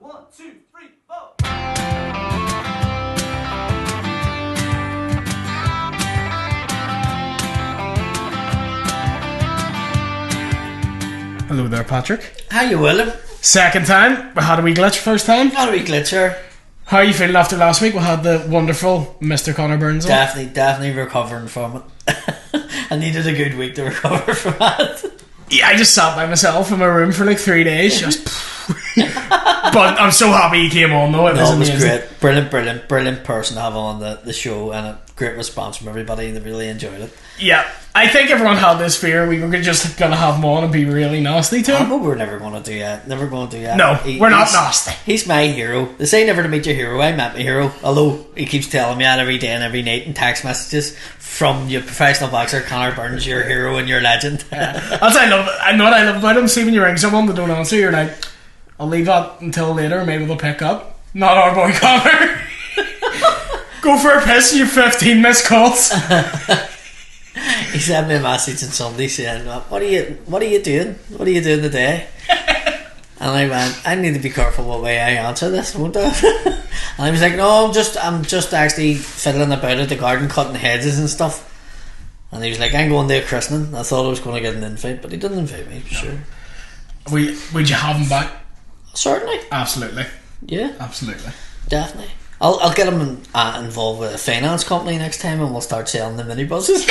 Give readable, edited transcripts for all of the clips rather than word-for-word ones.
1, 2, 3, 4. Hello there, Patrick. How you, Willem? Second time. We had a wee glitch first time. How do we glitcher? How are you feeling after last week? We had the wonderful Mr. Connor Burns on. Definitely recovering from it. I needed a good week to recover from that. Yeah, I just sat by myself in my room for like 3 days. Just but I'm so happy he came on though. It was great. Brilliant person to have on the show, and a great response from everybody. They really enjoyed it. Yeah, I think everyone had this fear we were just going to have him on and be really nasty to him. But we're never going to do that. Never going to do that. No, we're not nasty. He's my hero. They say never to meet your hero. I met my hero. Although he keeps telling me that every day and every night in text messages from your professional boxer Connor Burns, your hero and your legend. That's what I love. I know what I love about him. See, when you ring someone that don't answer, you're like, I'll leave that until later. Maybe they'll pick up. Not our boy Connor. Go for a piss. You 15 missed calls. He sent me a message on Sunday saying, what are you doing? What are you doing today? And I went, I need to be careful what way I answer this, won't I? And I was like, no, I'm just actually fiddling about at the garden, cutting hedges and stuff. And he was like, I'm going to a christening. I thought I was going to get an invite, but he didn't invite me, sure. Would you have him back? Certainly. Absolutely. Yeah. Absolutely. Definitely. I'll get him involved with a finance company next time, and we'll start selling the minibuses.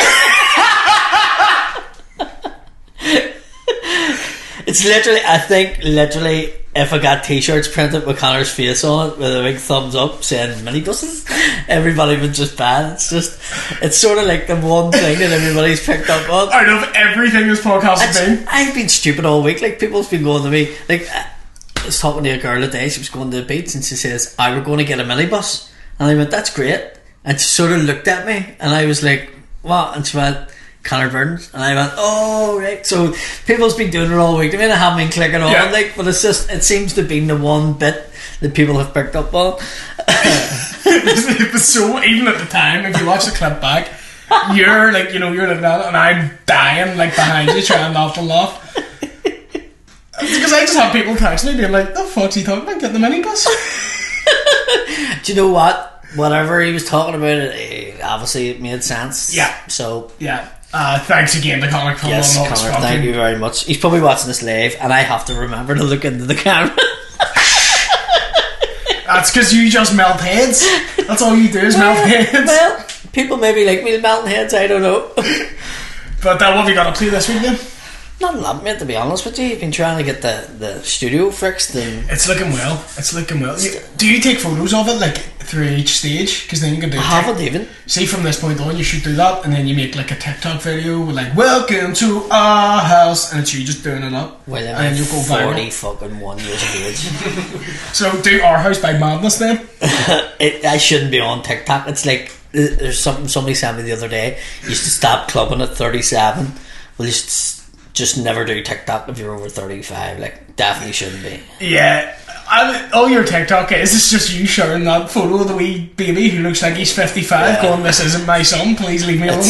It's literally, I think, if I got t-shirts printed with Connor's face on it with a big thumbs up saying minibuses, everybody would just buy it. It's sort of like the one thing that everybody's picked up on. Out of everything this podcast has been. I've been stupid all week. Like, people's been going to me, like, I was talking to a girl today. She was going to the beach and she says, we're going to get a minibus. And I went, that's great. And she sort of looked at me and I was like, what? And she went, Connor Burns. And I went, oh right. So people's been doing it all week. I mean, I haven't been clicking on it, but it's just, it seems to be the one bit that people have picked up on. It was so, even at the time, if you watch the clip back, you're like, you're looking at it and I'm dying like behind you trying not to laugh. Because I just have people texting me being like, the fuck's he talking about? Get the minibus. Do you know what? Whatever he was talking about, obviously it made sense. Yeah. So yeah. Thanks again to Connor for yes, Connor, thank you very much. He's probably watching this live, and I have to remember to look into the camera. That's because you just melt heads. That's all you do is melt heads. Well, people maybe like me melting heads. I don't know. But what have you got up to this week then? Not a lot, mate, to be honest with you. You've been trying to get the studio fixed. And it's looking well. Do you take photos of it like through each stage? Because then you can do. I haven't even. See, from this point on, you should do that, and then you make like a TikTok video with like "Welcome to our house," and it's you just doing it up. Well, and then you go 40 fucking 1 years of age. So do our house by madness then. I shouldn't be on TikTok. It's like there's something somebody sent me the other day. You used to stop clubbing at 37. Well, you just never do TikTok if you're over 35. Like, definitely shouldn't be. Yeah, all your TikTok is just you sharing that photo of the wee baby who looks like he's 55 going, this isn't my son, please leave me alone. I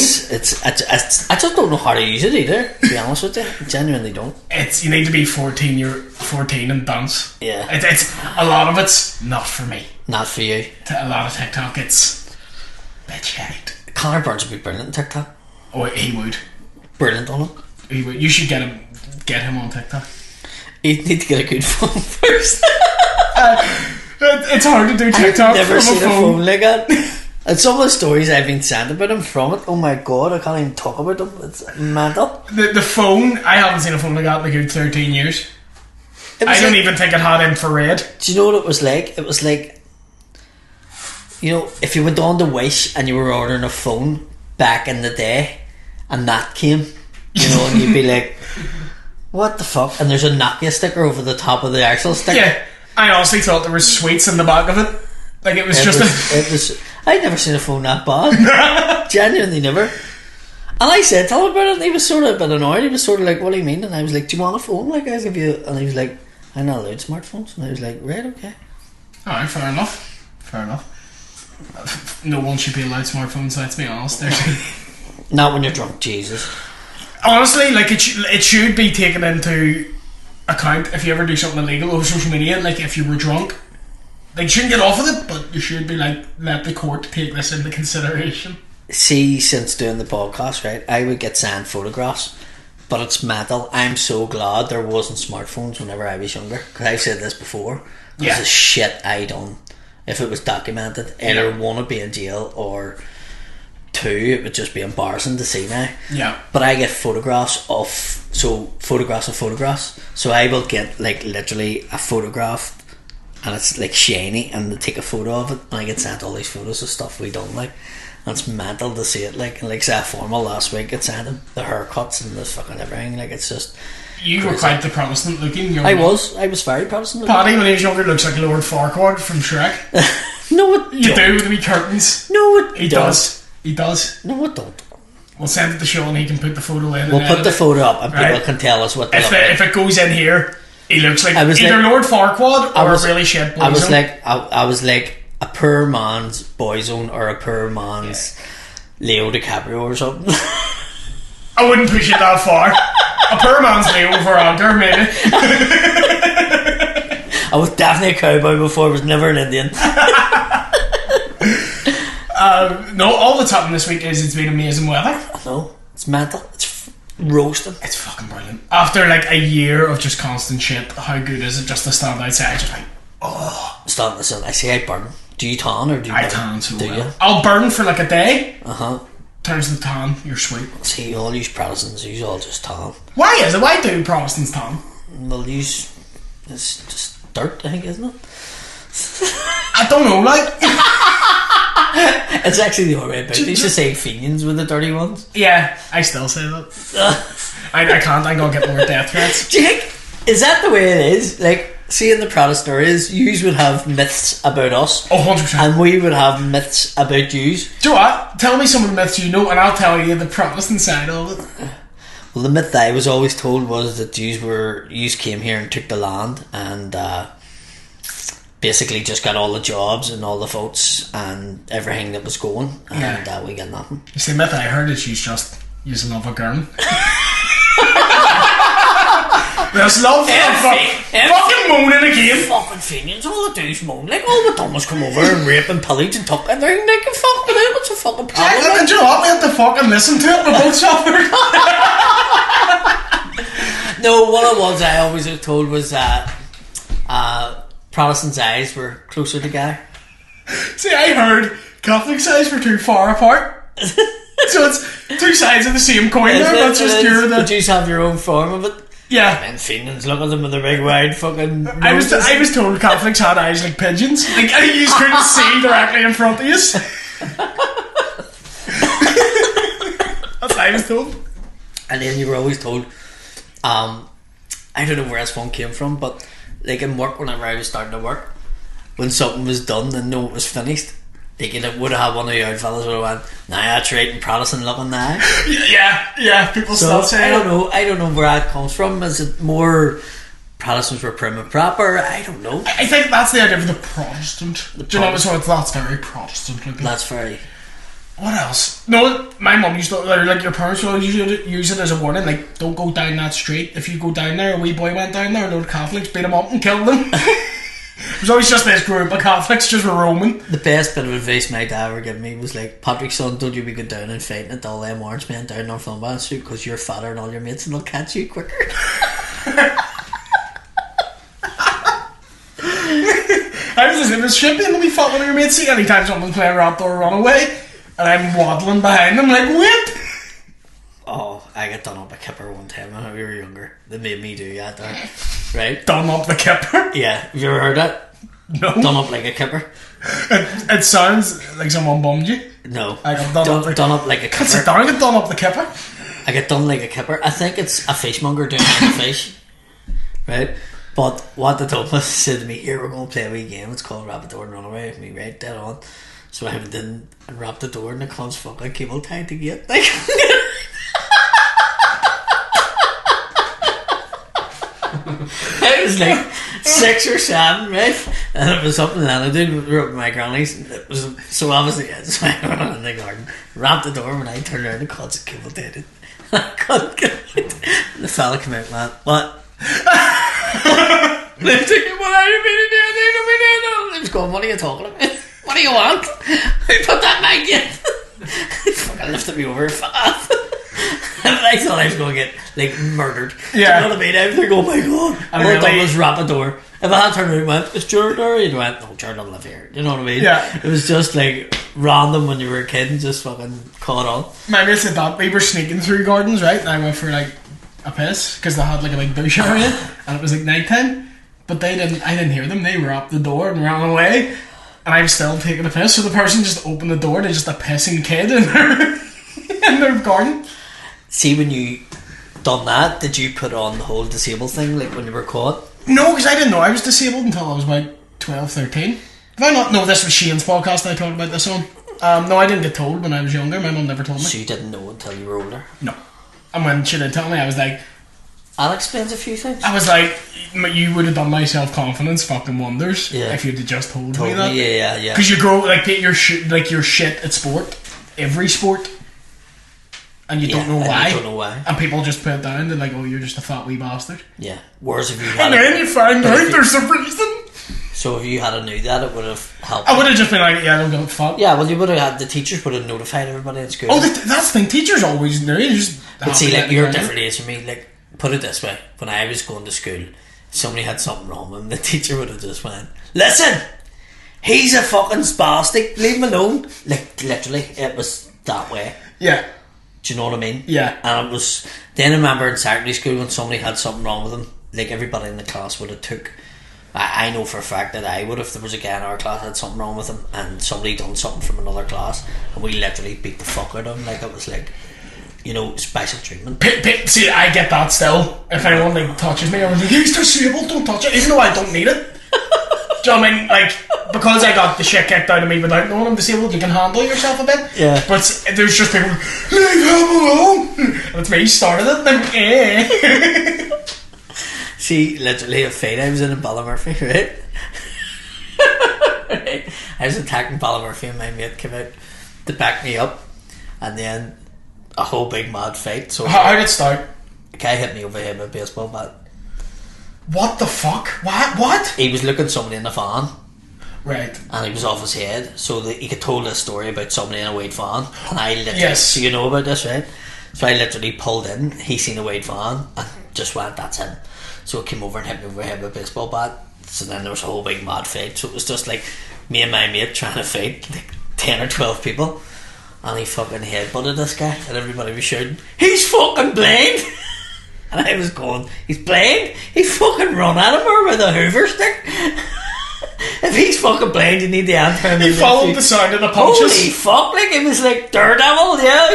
just don't know how to use it either, to be honest with you. I genuinely don't. You need to be 14, you're 14 and dance. Yeah. It's a lot of it's not for me. Not for you. A lot of TikTok, it's a bit shite. Connor Burns would be brilliant on TikTok. Oh, he would. Brilliant on it. He would. You should get him on TikTok. You need to get a good phone first. It's hard to do TikTok. I've never seen a phone like that. And some of the stories I've been sent about him from it, oh my god, I can't even talk about them. It's mental. The phone, I haven't seen a phone like that in a good 13 years. I don't even think it had infrared. Do you know what it was like? It was like, if you went on to Wish and you were ordering a phone back in the day and that came, and you'd be like, what the fuck? And there's a Nokia sticker over the top of the actual sticker. Yeah, I honestly thought there were sweets in the back of it. Like it was I'd never seen a phone that bad. Genuinely never. And I said, tell him about it, and he was sort of a bit annoyed. He was sort of like, what do you mean? And I was like, do you want a phone? Like, I'll give you. And he was like, I'm not allowed smartphones. And I was like, right, okay. Alright, fair enough. No one should be allowed smartphones, let's be honest. Not when you're drunk, Jesus. Honestly, like it should be taken into account if you ever do something illegal over social media. Like if you were drunk, like you shouldn't get off with it, but you should be like, let the court take this into consideration. See, since doing the podcast, right, I would get signed photographs, but it's mental. I'm so glad there wasn't smartphones whenever I was younger, because I've said this before. There's the shit I done. If it was documented, either one would be in jail, or two, it would just be embarrassing to see now. Yeah. But I get photographs of photographs. So I will get like literally a photograph, and it's like shiny, and they take a photo of it, and I get sent all these photos of stuff we done, like. And it's mental to see it, like, and like say formal last week, it's sent him the haircuts and the fucking everything, like it's just. You were quite the Protestant looking young I man. was very Protestant looking. Paddy, when he was younger, looks like Lord Farquaad from Shrek. No, it You don't. do with the wee curtains. No, it He don't. does. He does. No, it don't. We'll send it to Sean, he can put the photo in. We'll and put the edit it. photo up, and Right. people can tell us what they look like. If it goes in here, he looks like I was either like- Lord Farquaad or a really shit boy. I was like a poor man's Boyzone, or a poor man's Leo DiCaprio or something. I wouldn't push it that far. A poor man's Leo Varadkar, maybe. I was definitely a cowboy before. I was never an Indian. No, all that's happened this week is it's been amazing weather. No, it's mental. It's roasting. It's fucking brilliant. After like a year of just constant shit, how good is it just to stand outside? Just like, Stop, listen. I say I burn. Do you tan or do you I burn? tan so Do well. you? I'll burn for like a day. Turns to tan, you're sweet. See, all these Protestants, you all just tan. Why is it? Why do Protestants tan? They'll use. It's just dirt, I think, isn't it? I don't know, like. It's actually the other way about it. They used to say Fenians were the dirty ones. Yeah, I still say that. I can't, I'm gonna get more death threats. Do you think, is that the way it is? Like, see, in the Protestant stories, yous would have myths about us. Oh, 100%. And we would have myths about yous. Do you know what? Tell me some of the myths you know, and I'll tell you the Protestant side of it. Well, the myth that I was always told was that yous came here and took the land, and basically just got all the jobs and all the votes and everything that was going, and we got nothing. You see, the myth I heard is you love a girl. There's love fucking moaning again. Fucking Fenians, all they do is moan. Like, all we've done was come over and rape and pillage and tuck, and they're like, fuck with it, what's the fucking problem? And do you know what? We have to fucking listen to it. We're both suffered. No, one of the ones I always was told was that Protestants' eyes were closer together. See, I heard Catholics' eyes were too far apart. So it's two sides of the same coin there, but it's just you're the... But you have your own form of it. Yeah. And Fenians, look at them with their big wide fucking noses. I was told Catholics had eyes like pigeons. Like, you just couldn't see directly in front of you. That's what I was told. And then you were always told, I don't know where this one came from, but like in work, whenever I was starting to work, when something was done and know it was finished, they would have had one of the old fellas would have went, nah, that's right, and Protestant looking now. Yeah, people So still say I don't know where that comes from. Is it more Protestants were prim and proper? I don't know. I think that's the idea of the Protestant. Do you know what? So that's very Protestant looking. That's very... What else? No, my mum used to, like your parents would use it as a warning, like, don't go down that street. If you go down there, a wee boy went down there, a load of Catholics beat him up and killed him. It was always just this group of Catholics just roaming. The best bit of advice my dad ever gave me was like, Patrick, son, don't you be going down and fighting at all them orange men down Northumberland Street, because you're fatter than all your mates and they'll catch you quicker. I was just in this ship and we fought one of your mates. See, anytime someone's playing Door Runaway and I'm waddling behind them like, wait! Oh, I got done up a kipper one time when we were younger. They made me do that, right? Done up the kipper? Yeah, have you ever heard that? No. Done up like a kipper? It sounds like someone bummed you. No. I got done up like a kipper. Sit down, get done up the kipper. I get done like a kipper. I think it's a fishmonger doing it to fish. Right? But what the Thomas said to me, here, we're going to play a wee game. It's called Wrap the Door and Run Away with me, right? Dead on. So I went in and wrapped the door and the cun's fucking cable tied to gate. Like, I was like 6 or 7, right? And it was up in Lannadine. We were up with my grannies. And it was so obviously, so I went in the garden, wrapped the door. When I turned around, the cun's cable tied it. I couldn't get it. The fella came out, man. What? They're thinking, what are you doing? They was going, what are you talking about? What do you want? Who put that mic in? He fucking lifted me over fast. And I thought I was going to get like murdered. Yeah. You know what I mean? I was like, oh my god. All I done was rap a door. If I had turned around and went, is Jared there? He'd went, no, Jared don't live here. You know what I mean? Yeah. It was just like random when you were a kid and just fucking caught on. My mate said that we were sneaking through gardens, right? And I went for like a piss because they had like a big douche area and it was like night time. But I didn't hear them. They were up the door and ran away. And I was still taking a piss. So the person just opened the door to just a pissing kid in their garden. See, when you done that, did you put on the whole disabled thing like when you were caught? No, because I didn't know I was disabled until I was about 12, 13. Did I not know this was Shane's podcast I talked about this on? No, I didn't get told when I was younger. My mum never told me. So you didn't know until you were older? No. And when she did tell me, I was like... That explains a few things. I was like, you would have done my self-confidence fucking wonders if you'd have just told me that. Yeah. Because you grow, like, you're shit at sport. Every sport. And you don't know why. You don't know why. And people just put it down. They're like, oh, you're just a fat wee bastard. Yeah. Whereas if you had... And then you find out there's a reason. So if you had knew that, it would have helped. I would have just been like, yeah, I don't give a fuck. Yeah, well, you would have had... The teachers would have notified everybody in school. Oh, that's the thing. Teachers always knew. But see, like, you're a different age from me. Like, put it this way. When I was going to school, if somebody had something wrong with him, the teacher would have just went, listen! He's a fucking spastic. Leave him alone. Like, literally, it was that way. Yeah. Do you know what I mean? Yeah. And it was... Then I remember in secondary school when somebody had something wrong with them, like everybody in the class would have took... I know for a fact that I would, if there was a guy in our class had something wrong with him and somebody done something from another class and we literally beat the fuck out of him. Like, it was like, you know, special treatment. See, I get that still. If anyone like touches me, I'm like, he's disabled, don't touch it, even though I don't need it. Do you know what I mean? Like, because I got the shit kicked out of me without knowing I'm disabled, you can handle yourself a bit. Yeah. But there's just people, leave him alone. And it's me who started it. Then, See, literally a fight I was in Ballymurphy, right? Right? I was attacking Ballymurphy and my mate came out to back me up, and then a whole big mad fight. So how did it start? A guy hit me over the head with a baseball bat. What the fuck? What? He was looking somebody in the van. Right. And he was off his head, so that he could told this story about somebody in a white van. And I literally, yes. So you know about this, right? So I literally pulled in, he seen a white van, and just went, that's him. So he came over and hit me over the head with a baseball bat. So then there was a whole big mad fight. So it was just like me and my mate trying to fight like 10 or 12 people. And he fucking headbutted this guy, and everybody was shouting, he's fucking blind! And I was going, he's blind? He fucking run at him with a hoover stick? If he's fucking blind, you need the answer. He followed the sound of the punches. Holy fuck, like it was like Daredevil, yeah.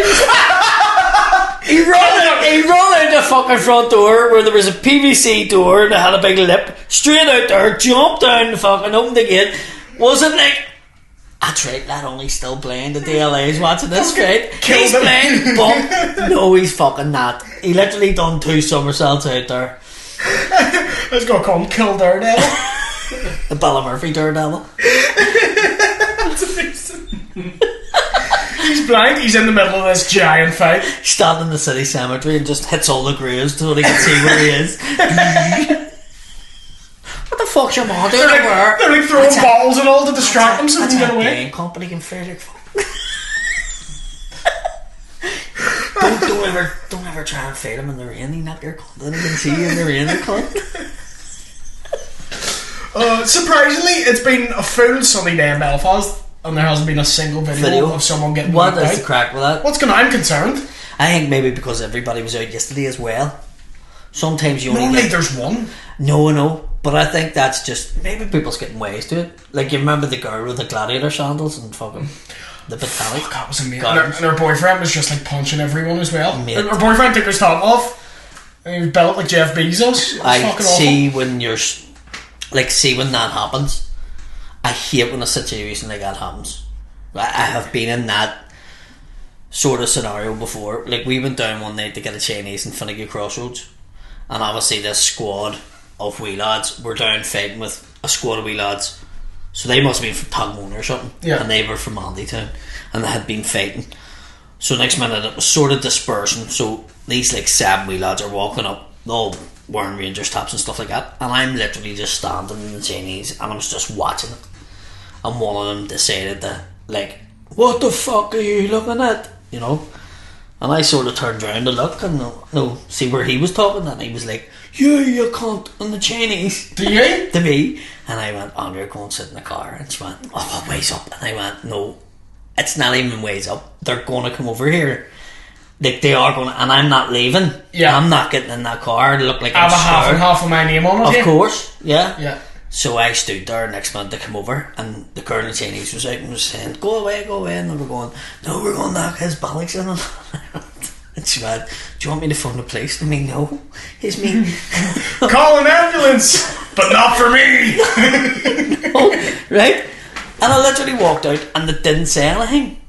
He run out the fucking front door where there was a PVC door and it had a big lip, straight out there, jumped down the fucking, opened the gate. Wasn't like, that's right, lad, only still blind. The DLA's watching this, right? He's blind, but no, he's fucking not. He literally done 2 somersaults out there. Let's go call him Kill Daredevil. The Ballymurphy Daredevil. That's amazing. He's blind, he's in the middle of this giant fight. Standing in the city cemetery and just hits all the graves so they can see where he is. What the fuck's your mom doing over there? They're like throwing balls and all to distract him so he can get away. That's company can fairly don't ever try and fight him in the rain. He knock your cunt. Then he can see you in the rain, cunt. Surprisingly, it's been a full sunny day in Belfast, and there hasn't been a single video of someone getting What knocked is out. the crack with that? What's going on? I'm concerned. I think maybe because everybody was out yesterday as well. Sometimes you only Normally get... there's one. No, but I think that's just maybe people's getting ways to it. Like you remember the girl with the gladiator sandals and fucking the Batalic. Fuck, that was amazing. And her boyfriend was just like punching everyone as well. Mate. Her boyfriend took his top off and he was built like Jeff Bezos. I see when you're like, see when that happens. I hate when a situation like that happens. I have been in that sort of scenario before. Like we went down one night to get a Chinese in Finicky Crossroads, and obviously this squad of wee lads were down fighting with a squad of wee lads. So they must have been from Tagmone or something, and they were from Andytown, and they had been fighting. So next minute it was sort of dispersing. So these like 7 wee lads are walking up, all wearing Rangers tops and stuff like that, and I'm literally just standing in the Chinese and I was just watching it, and one of them decided to, like, what the fuck are you looking at, you know? And I sort of turned around to look and see where he was talking, and he was like, you cunt, in the Chinese. Do you? To me. And I went, Andrea, go and sit in the car. And she went, oh, ways up. And I went, no, it's not even ways up. They're going to come over here. Like, they are going to, and I'm not leaving. Yeah. I'm not getting in that car. I look like I I'm have a half and half of my name on it. Of course, yeah. Yeah. So I stood there next month to come over, and the girl in the Chinese was out and was saying, go away, and they were going, no, we're going to knock his bollocks in. And she went, do you want me to phone the police? I mean, no, it's me. Call an ambulance, but not for me. No, right? And I literally walked out and they didn't say anything.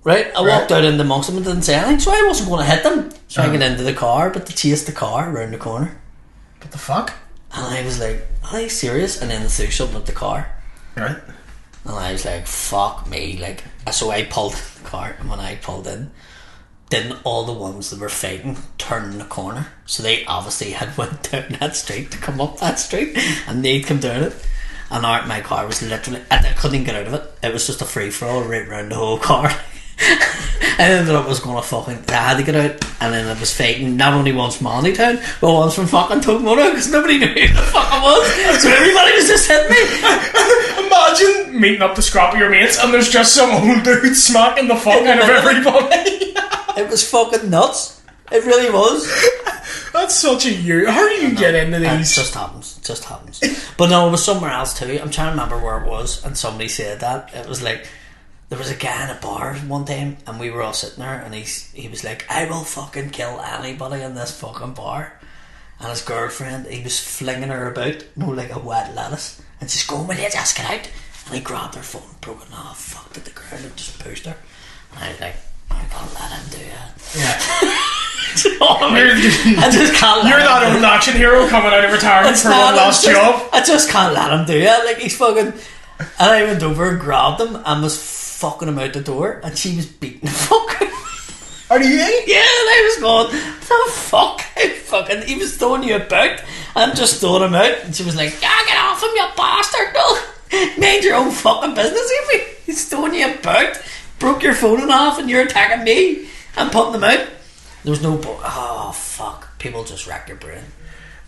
Right? I walked out into amongst them and didn't say anything, so I wasn't going to hit them. So I got into the car, but they chased the car round the corner. What the fuck? And I was like, are you serious? And then they threw something at the car. Right. And I was like, fuck me. Like, so I pulled in the car, and when I pulled in, didn't all the ones that were fighting turn the corner? So they obviously had went down that street to come up that street, and they'd come down it. And my car was literally, I couldn't get out of it. It was just a free for all right round the whole car. I ended up was going to fucking, I had to get out, and then I was fighting not only ones from Town, but ones from fucking Togmoto, because nobody knew who the fuck I was. So everybody was just hitting me. Imagine meeting up to scrap with your mates and there's just some old dude smacking the fuck out of everybody. It was fucking nuts. It really was. That's such a you. How do you get into these? It just happens. It just happens. But no, it was somewhere else too. I'm trying to remember where it was, and somebody said that. It was like, there was a guy in a bar one time, and we were all sitting there, and he was like, I will fucking kill anybody in this fucking bar. And his girlfriend, he was flinging her about, like a wet lettuce, and she's going, will you just get out? And he grabbed her phone, broke it, oh fuck, did the girl, and just pushed her. And I was like, I can't let him do that. Yeah. You know what I mean? I just can't let You're him that do old action hero coming out of retirement for one last job. I just can't let him do it. Like, he's fucking. And I went over and grabbed him and was fucking him out the door, and she was beating the fuck out of me. Are you? Yeah, and I was going, the fuck? He was throwing you about. I'm just throwing him out, and she was like, yeah, get off him, you bastard. No, mind your own fucking business, Evie. He's throwing you about. Broke your phone in half, and you're attacking me. I'm putting them out. There was no oh fuck, people just wreck your brain.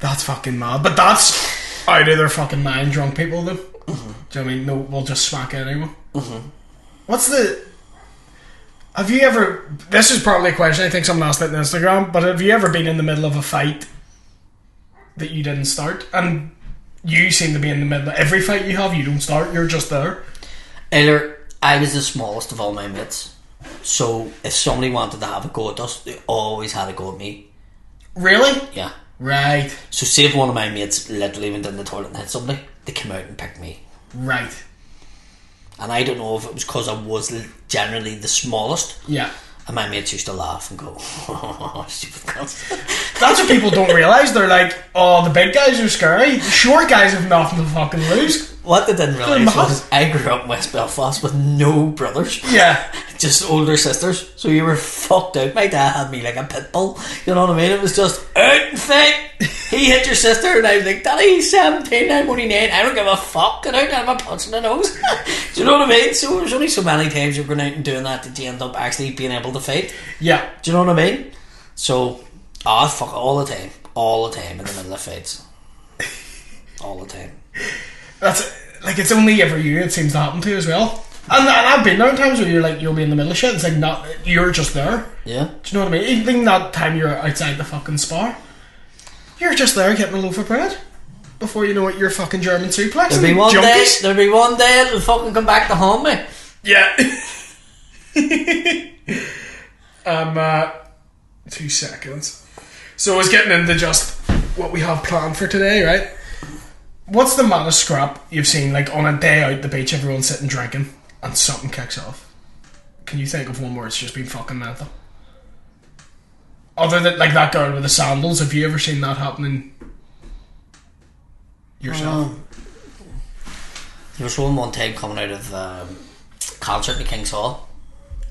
That's fucking mad. But that's out of their fucking mind, drunk people though. Do you know what I mean? No, we'll just smack anyone. What's the, have you ever, this is probably a question I think someone asked it on Instagram, but have you ever been in the middle of a fight that you didn't start? And you seem to be in the middle of every fight you have, you don't start, you're just there. Either I was the smallest of all my mates, so if somebody wanted to have a go at us, they always had a go at me. Really? Yeah. Right. So say if one of my mates literally went in the toilet and hit somebody, they came out and picked me. Right. And I don't know if it was because I was generally the smallest. Yeah. And my mates used to laugh and go, oh, stupid cunts. That's what people don't realise. They're like, oh, the big guys are scary. The short guys have nothing to fucking lose. What they didn't realise was I grew up in West Belfast with no brothers. Yeah. Just older sisters. So you were fucked out. My dad had me like a pit bull. You know what I mean? It was just out and fight. He hit your sister, and I was like, Daddy, he's 17, I'm only 9. I don't give a fuck. Get out and have a punch in the nose. Do you know what I mean? So there's only so many times you're going out and doing that you end up actually being able to fight. Yeah. Do you know what I mean? So, fuck, all the time. All the time in the middle of fights. All the time. That's like, it's only ever you it seems to happen to as well. And I've been there in times where you're like, you'll be in the middle of shit. It's like, not, you're just there. Yeah. Do you know what I mean? Even that time you're outside the fucking spar, you're just there getting a loaf of bread. Before you know it, you're fucking German suplex. There'll be one day it'll fucking come back to haunt me. Yeah. 2 seconds. So I was getting into just what we have planned for today, right? What's the maddest scrap you've seen, like on a day out the beach, everyone's sitting drinking and something kicks off? Can you think of one where it's just been fucking mental? Other than like that girl with the sandals, have you ever seen that happening yourself? There was one time coming out of concert in King's Hall,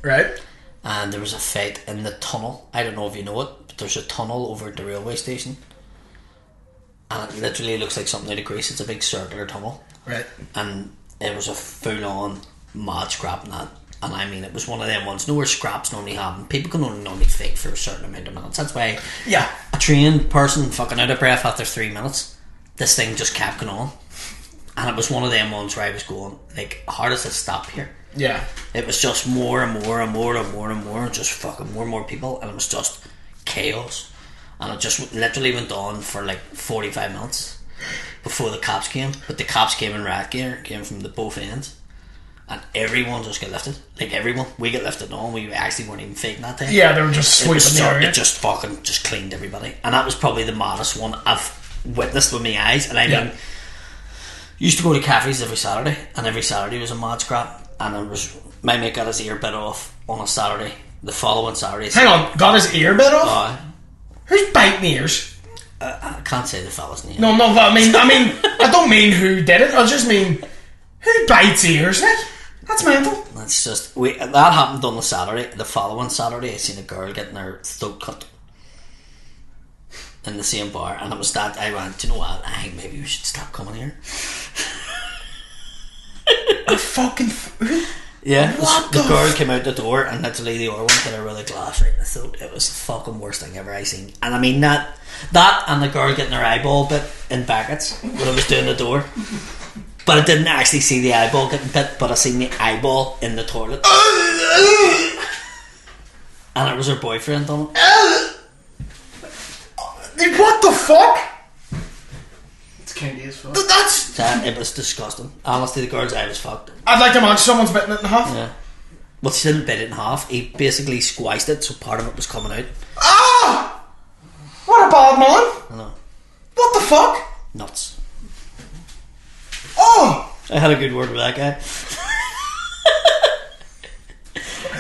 right? And there was a fight in the tunnel. I don't know if you know it, but there's a tunnel over at the railway station. and it literally looks like something out of Greece. It's a big circular tunnel. Right. And it was a full-on mad scrap in that. And I mean, it was one of them ones, where scraps normally happen. People can only normally fake for a certain amount of minutes. That's why a trained person fucking out of breath after 3 minutes, this thing just kept going on. And it was one of them ones where I was going, like, how does it stop here? Yeah. It was just more and more and more and more and more, just fucking more and more people, and it was just chaos. And it just literally went on for like 45 minutes before the cops came. But the cops came in rat gear, came from the both ends. And everyone just got lifted. Like everyone. We got lifted on. We actually weren't even faking that day. Yeah, they were just sweeping the area. It just fucking just cleaned everybody. And that was probably the maddest one I've witnessed with my eyes. And I mean, used to go to cafes every Saturday, and every Saturday was a mad scrap. And it was, my mate got his ear bit off on a Saturday. The following Saturday. Hang on, got his ear bit off? Who's biting ears? I can't say the fella's name. No, I mean, I don't mean who did it. I just mean who bites ears. Like, that's mental. That's just that happened on the Saturday. The following Saturday, I seen a girl getting her throat cut in the same bar, and it was that I went, do you know what? I think maybe we should stop coming here. A fucking yeah. What the girl came out the door, and literally the other one hit her with a glass right in the throat. It was the fucking worst thing ever I seen. And I mean that and the girl getting her eyeball bit in Beckett's when I was doing the door. But I didn't actually see the eyeball getting bit, but I seen the eyeball in the toilet. And it was her boyfriend on it. What the fuck? It's candy as fuck. It was disgusting. Honestly, the girl's eye was fucked. I'd like to imagine someone's bitten it in half. Yeah. Well, she didn't bit it in half. He basically squiced it, so part of it was coming out. Ah! What a bad man. I know. What the fuck? Nuts. Oh! I had a good word with that guy.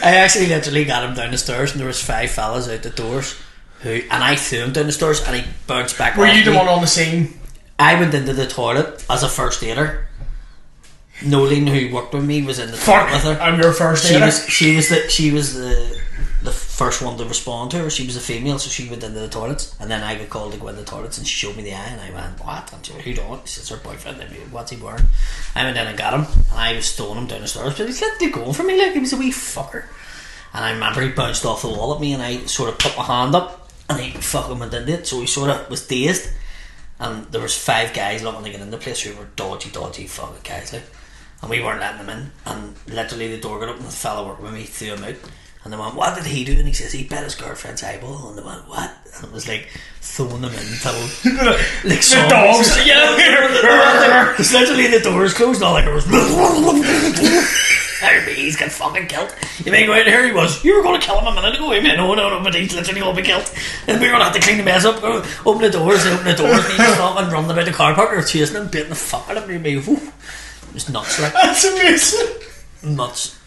I actually literally got him down the stairs, and there was 5 fellas out the doors and I threw him down the stairs, and he bounced back. Were you the one on the scene? I went into the toilet as a first aider. Nolene, who worked with me, was in the toilet with her. I'm your first aider. She was the first one to respond to her. She was a female, so she went into the toilets, and then I got called to go in the toilets, and she showed me the eye, and I went, what? And she went, who don't? She says, her boyfriend. What's he wearing? I went in and got him, and I was throwing him down the stairs, but he's literally going for me like he was a wee fucker. And I remember he bounced off the wall at me, and I sort of put my hand up, and he fucking went into it, so he sort of was dazed. And there was 5 guys looking to get in the place who were dodgy fucking guys, like. And we weren't letting them in, and literally the door got open, and the fella working with me threw him out, and they went, what did he do? And he says, he bit his girlfriend's eyeball. And they went, what? And it was like throwing them in until like the dogs. Yeah. It's literally the doors closed, and all like it was he's got fucking killed. You may go out here, he was, you were going to kill him a minute ago. I mean, no, but he's literally going to be killed, and we're going to have to clean the mess up. Open the doors, and he's fucking running about the car park, or chasing him, beating the fuck out of him. It was nuts, like. That's amazing. Nuts.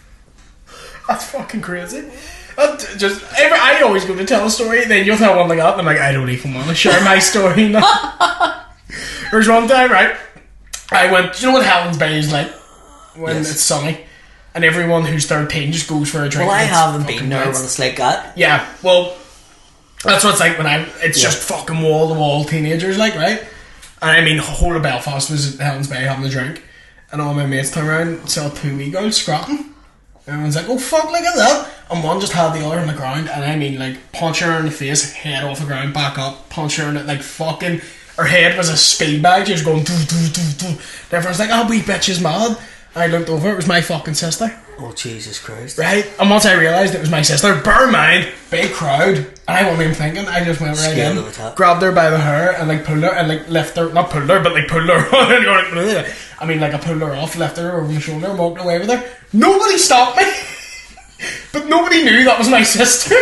That's fucking crazy. I always go to tell a story, then you'll tell one like that, and I'm like, I don't even want to share my story now. There's one time, right? I went, do you know what Helen's Bay is like? When it's sunny, and everyone who's 13 just goes for a drink. Well, I haven't been there when it's like that. Yeah, well, that's what it's like when it's just fucking wall to wall teenagers, like, right? And I mean, whole of Belfast was at Helen's Bay having a drink. And all my mates turned around and saw 2 wee girls scrapping. Everyone's like, oh fuck, look at that. And one just had the other on the ground, and I mean, like, punch her in the face, head off the ground, back up, punch her in it, like, fucking, her head was a speed bag, just going, doo, doo, doo, doo. And everyone's like, oh, wee bitch is mad. And I looked over, it was my fucking sister. Oh, Jesus Christ. Right? And once I realised it was my sister, bear in mind, big crowd, and I wasn't even thinking, I just went right in, grabbed her by the hair, and like pulled her, and like left her, not pulled her, but like pulled her on. I mean, like I pulled her off, left her over my shoulder, and walked away with her. Nobody stopped me. But nobody knew that was my sister.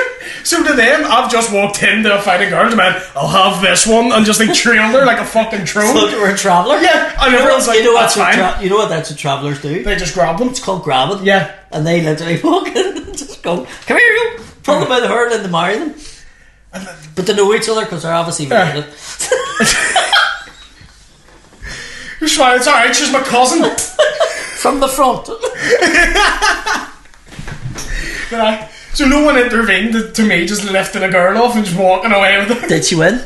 So to them, I've just walked in to fight a girl and went, I'll have this one, and just like trailed her like a fucking troll. So you were a traveller? Yeah. And everyone's like, that's fine. You know what that's what travellers do? They just grab them. It's called grabbing. Yeah. And they literally walk in and just go, come here you. Pull them by the hair and then they marry them. But they know each other because they're obviously related. You're smiling, it's alright, she's my cousin. From the front. So no one intervened to me just lifting a girl off and just walking away with her. Did she win?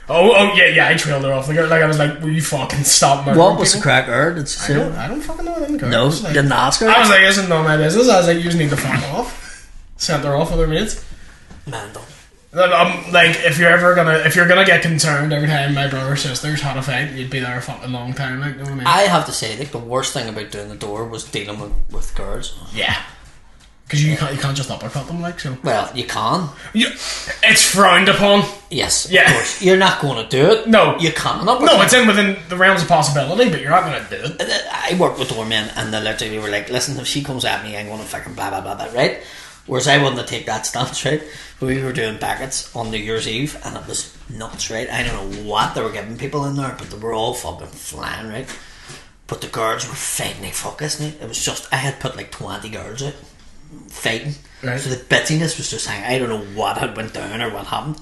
Oh, yeah, I trailed her off. Like I was like, will you fucking stop murdering What was people? the crack her? Did she say? I don't fucking know. I didn't care. No, Like, didn't ask her. I was like, this is none of my business. I was like, you just need to fuck off. Sent her off with her mates. Man, don't. Like, if you're gonna get concerned every time my brother or sisters had a fight, you'd be there a fucking long time. Like, you know what I mean? I have to say, like, the worst thing about doing the door was dealing with girls. Yeah. Because you can't just uppercut them, like, so. Well, you can. It's frowned upon. Yes, Yeah. of course. You're not going to do it. No. You can uppercut. No, it's within the realms of possibility, but you're not going to do it. I work with doormen, and they literally were like, listen, if she comes at me, I'm going to fucking blah, blah, blah, blah, right? Whereas I wouldn't have take that stance, right? But we were doing packets on New Year's Eve, and it was nuts, right? I don't know what they were giving people in there, but they were all fucking flying, right? But the girls were fighting like fuck, isn't it? It was just, I had put like 20 girls out fighting. Right. So the bitchiness was just hanging. I don't know what had went down or what happened.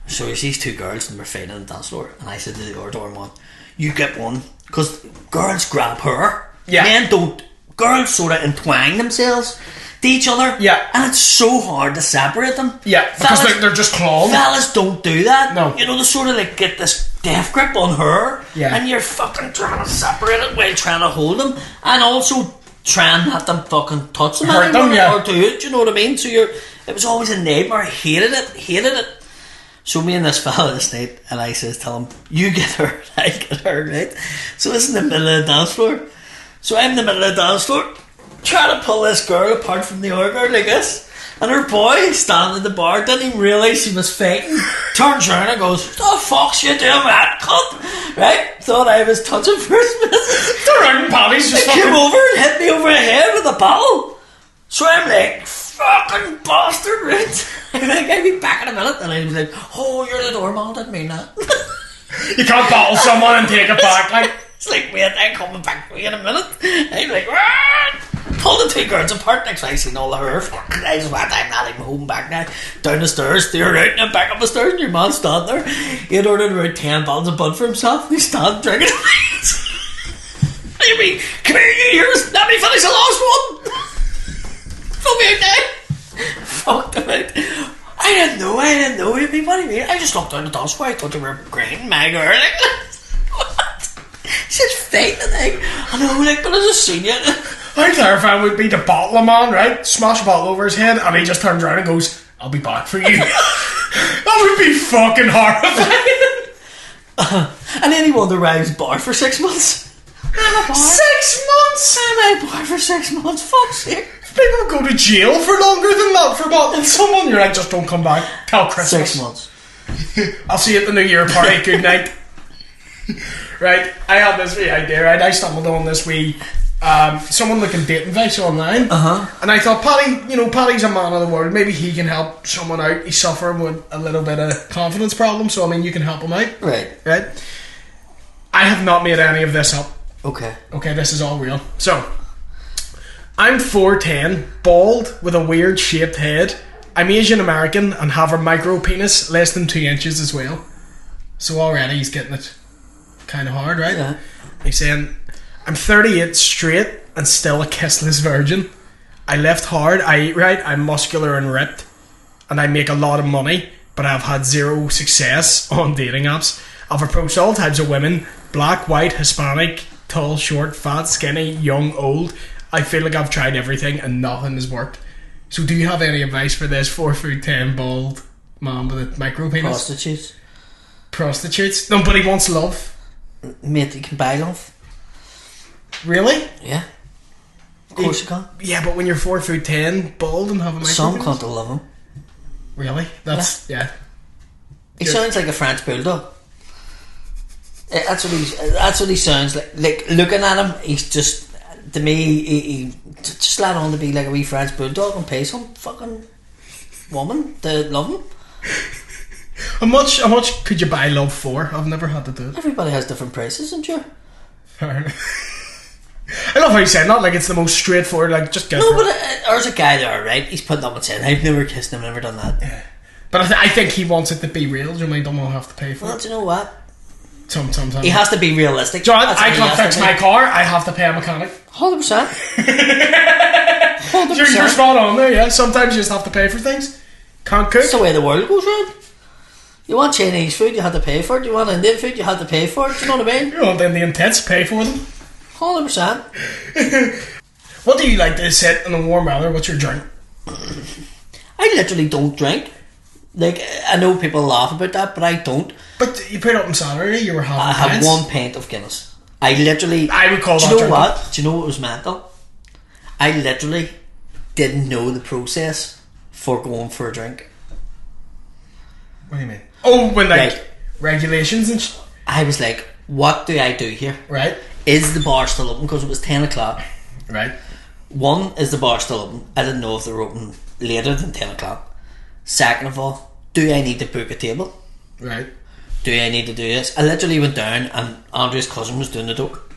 So there's these two girls and we're fighting on the dance floor, and I said to the doorman, you get one, because girls grab her. Yeah. Men don't. Girls sort of entwine themselves to each other. Yeah. And it's so hard to separate them. Yeah, because Fellas- they're just clawing. Fellas don't do that. No. You know, they sort of like get this death grip on her. Yeah. And you're fucking trying to separate it while trying to hold them. And also try and not them fucking touch them Hurt them, anymore, yeah. or do it, you know what I mean? So it was always a nightmare. I hated it. So me and this fella this night, and I says, tell him, you get her, I get her, right? So it's in the middle of the dance floor. So I'm in the middle of the dance floor, trying to pull this girl apart from the other girl like this. And her boy, standing at the bar, didn't even realise she was fighting. Turns around and goes, what the fuck's you doing, man? Cunt? Right? Thought I was touching first business. They're out in Paddy's just He came fucking... over and hit me over the head with a bottle. So I'm like, fucking bastard, right? I'm like, I'll be back in a minute. And I was like, oh, you're the doorman, didn't mean that. You can't battle someone and take it back, like... It's like, wait, I'm coming back for you in a minute. I'm like, "Rah!" Pull the two girls apart. Next time I seen all of her fucking eyes, what, I'm not even home back now. Down the stairs, they're out and I'm back up the stairs, and your man's standing there. He had ordered about 10 bottles of bud for himself, and he's standing drinking. I mean, come here, you hears, let me finish the last one. Fuck me out now. Fuck them out. I didn't know, what do you mean? I just looked down the dance floor, I thought they were green, my girl. What? She's fainting, I know, like, but I just seen you. How terrifying would be to bottle a man, right? Smash a bottle over his head, and he just turns around and goes, I'll be back for you. That would be fucking horrifying. And then he wondered why I was bar for 6 months. 6 months? I'm a bar for 6 months, fuck's sake. People go to jail for longer than that for bottling someone. You're like, just don't come back till Christmas. 6 months. I'll see you at the New Year party. Good night. Right, I had this wee idea, right? I stumbled on this wee someone looking dating advice online, and I thought, Paddy's a man of the world. Maybe he can help someone out. He's suffering with a little bit of confidence problem, so I mean, you can help him out, Right. I have not made any of this up. Okay, this is all real. So, I'm 4'10", bald with a weird shaped head. I'm Asian American and have a micro penis less than 2 inches as well. So already he's getting it kind of hard, right? Yeah. He's saying, I'm 38 straight and still a kissless virgin. I lift hard, I eat right, I'm muscular and ripped, and I make a lot of money, but I've had zero success on dating apps. I've approached all types of women, black, white, Hispanic, tall, short, fat, skinny, young, old. I feel like I've tried everything and nothing has worked. So do you have any advice for this 4'10" bald man with a micro penis? Prostitutes? No, but he wants love. Mate, you can buy love. Really? Yeah. Of course you can. Yeah, but when you're 4'10", bald and have a micro Some penis? can't love him. Really? That's yeah. He sounds like a French bulldog. That's what he sounds like. Like, looking at him, he's just, to me, he just let on to be like a wee French bulldog and pay some fucking woman to love him. How much could you buy love for? I've never had to do it. Everybody has different prices, isn't sure. I love how you said that, like it's the most straightforward, like just get No, her. but there's a guy there, right? He's putting up and saying, I've never kissed him, never done that. Yeah. But I think he wants it to be real. Do you mean don't want to have to pay for Well, it? do you know what? Sometimes He has to be realistic. John, That's I what he can't has fix to my be. car. I have to pay a mechanic. 100%. 100%. You're spot on there. Yeah. Sometimes you just have to pay for things. Can't cook. That's the way the world goes round. You want Chinese food, you had to pay for it. You want Indian food, you had to pay for it. Do you know what I mean? You want Indian tits, pay for them. 100%. What do you like to sit in the warm weather? What's your drink? I literally don't drink. Like, I know people laugh about that, but I don't. But you put up on Saturday, you were having I had 1 pint of Guinness. I would call that. Do you know what? Do you know what was mental? I literally didn't know the process for going for a drink. What do you mean? Oh, when regulations and I was like, what do I do here? Right. Is the bar still open? Because it was 10 o'clock. Right. One, is the bar still open? I didn't know if they were open later than 10 o'clock. Second of all, do I need to book a table? Right. Do I need to do this? I literally went down and Andrew's cousin was doing the dope.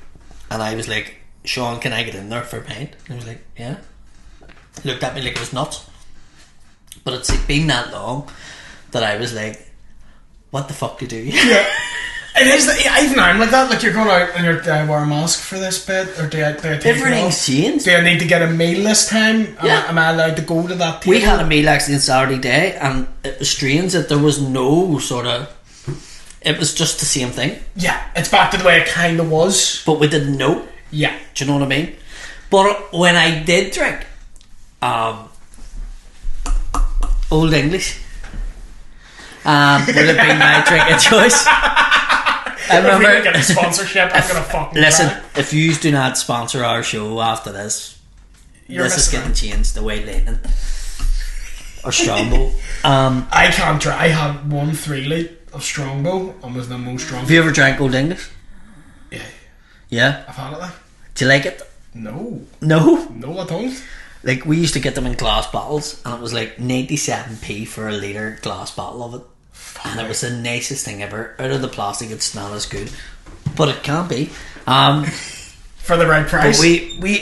And I was like, Sean, can I get in there for a pint? And he was like, yeah. Looked at me like it was nuts. But it's been that long that I was like, what the fuck do you do? Yeah. It is, even I'm like that. Like, you're going out and do I wear a mask for this bit? Or do I take everything's changed. Do I need to get a meal this time? Yeah. Am I allowed to go to that table? We had a meal actually on Saturday day, and it was strange that there was no sort of... It was just the same thing. Yeah, it's back to the way it kind of was. But we didn't know. Yeah. Do you know what I mean? But when I did drink, Old English would have been my drink of choice. I remember, if we don't get a sponsorship, I'm going to fucking listen, cry. if you do not sponsor our show after this, this is getting changed the way Leighton or Strongbow. I can't try. I had 1 3-litre of Strongbow and was the most drunk. Have you ever drank Old English? Yeah. Yeah? I've had it like. Do you like it? No. No? No, I don't. Like, we used to get them in glass bottles, and it was like 97p for a litre glass bottle of it. And it was the nicest thing ever. Out of the plastic, it's not as good, but it can be. For the right price. But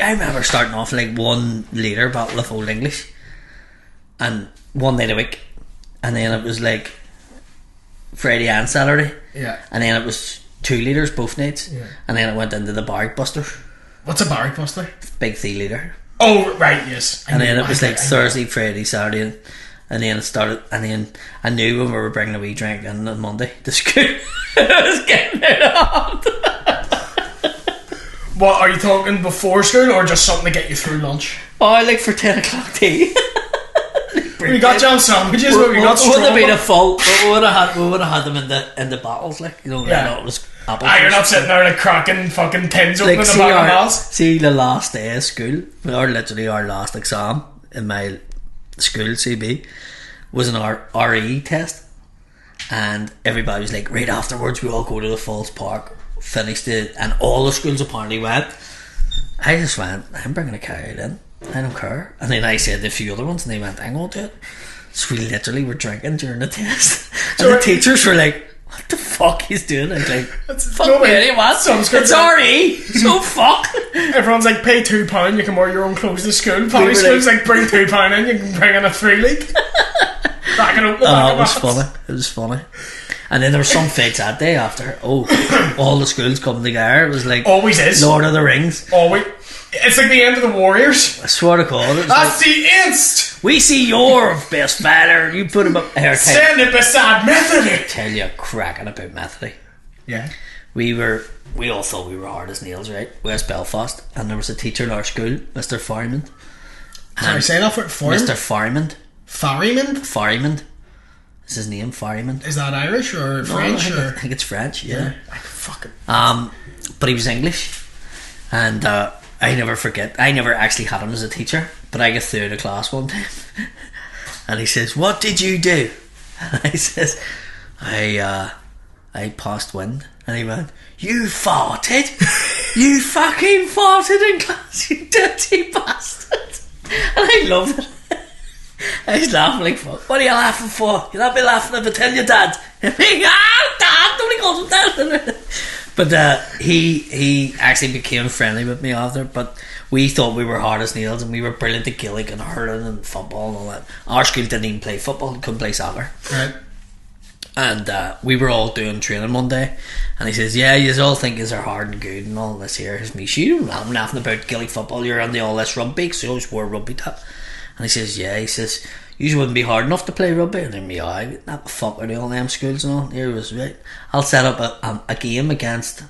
I remember starting off like 1 litre bottle of Old English, and 1 night a week, and then it was like Friday and Saturday. Yeah. And then it was 2 litres both nights. Yeah. And then it went into the Barrack Buster. What's a Barrack Buster? Big 3 litre. Oh, right, yes. And then it was like Thursday, Friday, Saturday, and then it started, and then I knew when we were bringing a wee drink in on Monday to school, I was getting it on. What, are you talking before school or just something to get you through lunch? Oh, I like for 10 o'clock tea. We got jam sandwiches, but we got straw. Would have been a fault. We would have had them in the bottles, like, you know. Yeah. It was apple. You're not sitting there like cracking fucking tins open like, in the back of the house. See, the last day of school, or literally our last exam in my school CB, was an RE test, and everybody was like, right afterwards we all go to the Falls Park, finished it, and all the schools apparently went. I just went, I'm bringing a carrot in, I don't care. And then I said a few other ones, and they went, I'm going to do it. So we literally were drinking during the test, and the teachers were like, what the fuck he's doing? I was like, fuck me, anyone. It's RE, so fuck. Everyone's like, pay £2, you can wear your own clothes to school. Public school's like, bring £2 in, you can bring in a 3-litre. Back it up. Oh, it was funny. It was funny. And then there were some fights that day after. Oh, all the schools coming together. It was like always is Lord of the Rings. Always. It's like the end of the Warriors. I swear to God. That's like, the inst. We see your best batter. You put him up here. Stand it beside Methody. Tell you cracking about Methody. Yeah. We all thought we were hard as nails, right? West Belfast, and there was a teacher in our school, Mr. Farrimond. Sorry, say that for Mr. Farrimond. Farrimond? Farrimond. Is his name Farrimond? Is that Irish or French? I think it's French. Yeah. I fucking. But he was English, and I never forget. I never actually had him as a teacher, but I got through the class one time, and he says, "What did you do?" And I says, "I passed wind." And he went, "You farted? You fucking farted in class, you dirty bastard!" And I loved it. I was laughing like, fuck. What are you laughing for? You'll not be laughing if I tell your dad. Dad, nobody calls him dad. But he actually became friendly with me after. But we thought we were hard as nails, and we were brilliant at Gaelic and hurling and football and all that. Our school didn't even play football, couldn't play soccer. Right. And we were all doing training one day, and he says, "Yeah, you all think yous are hard and good and all this here." Here's me, I'm laughing about Gaelic football. You're on the all this rugby, so you always wore a rugby top. And he says, yeah, he says, you wouldn't be hard enough to play rugby. And then me, what the fuck are they all them schools and all? Here was right. I'll set up a game against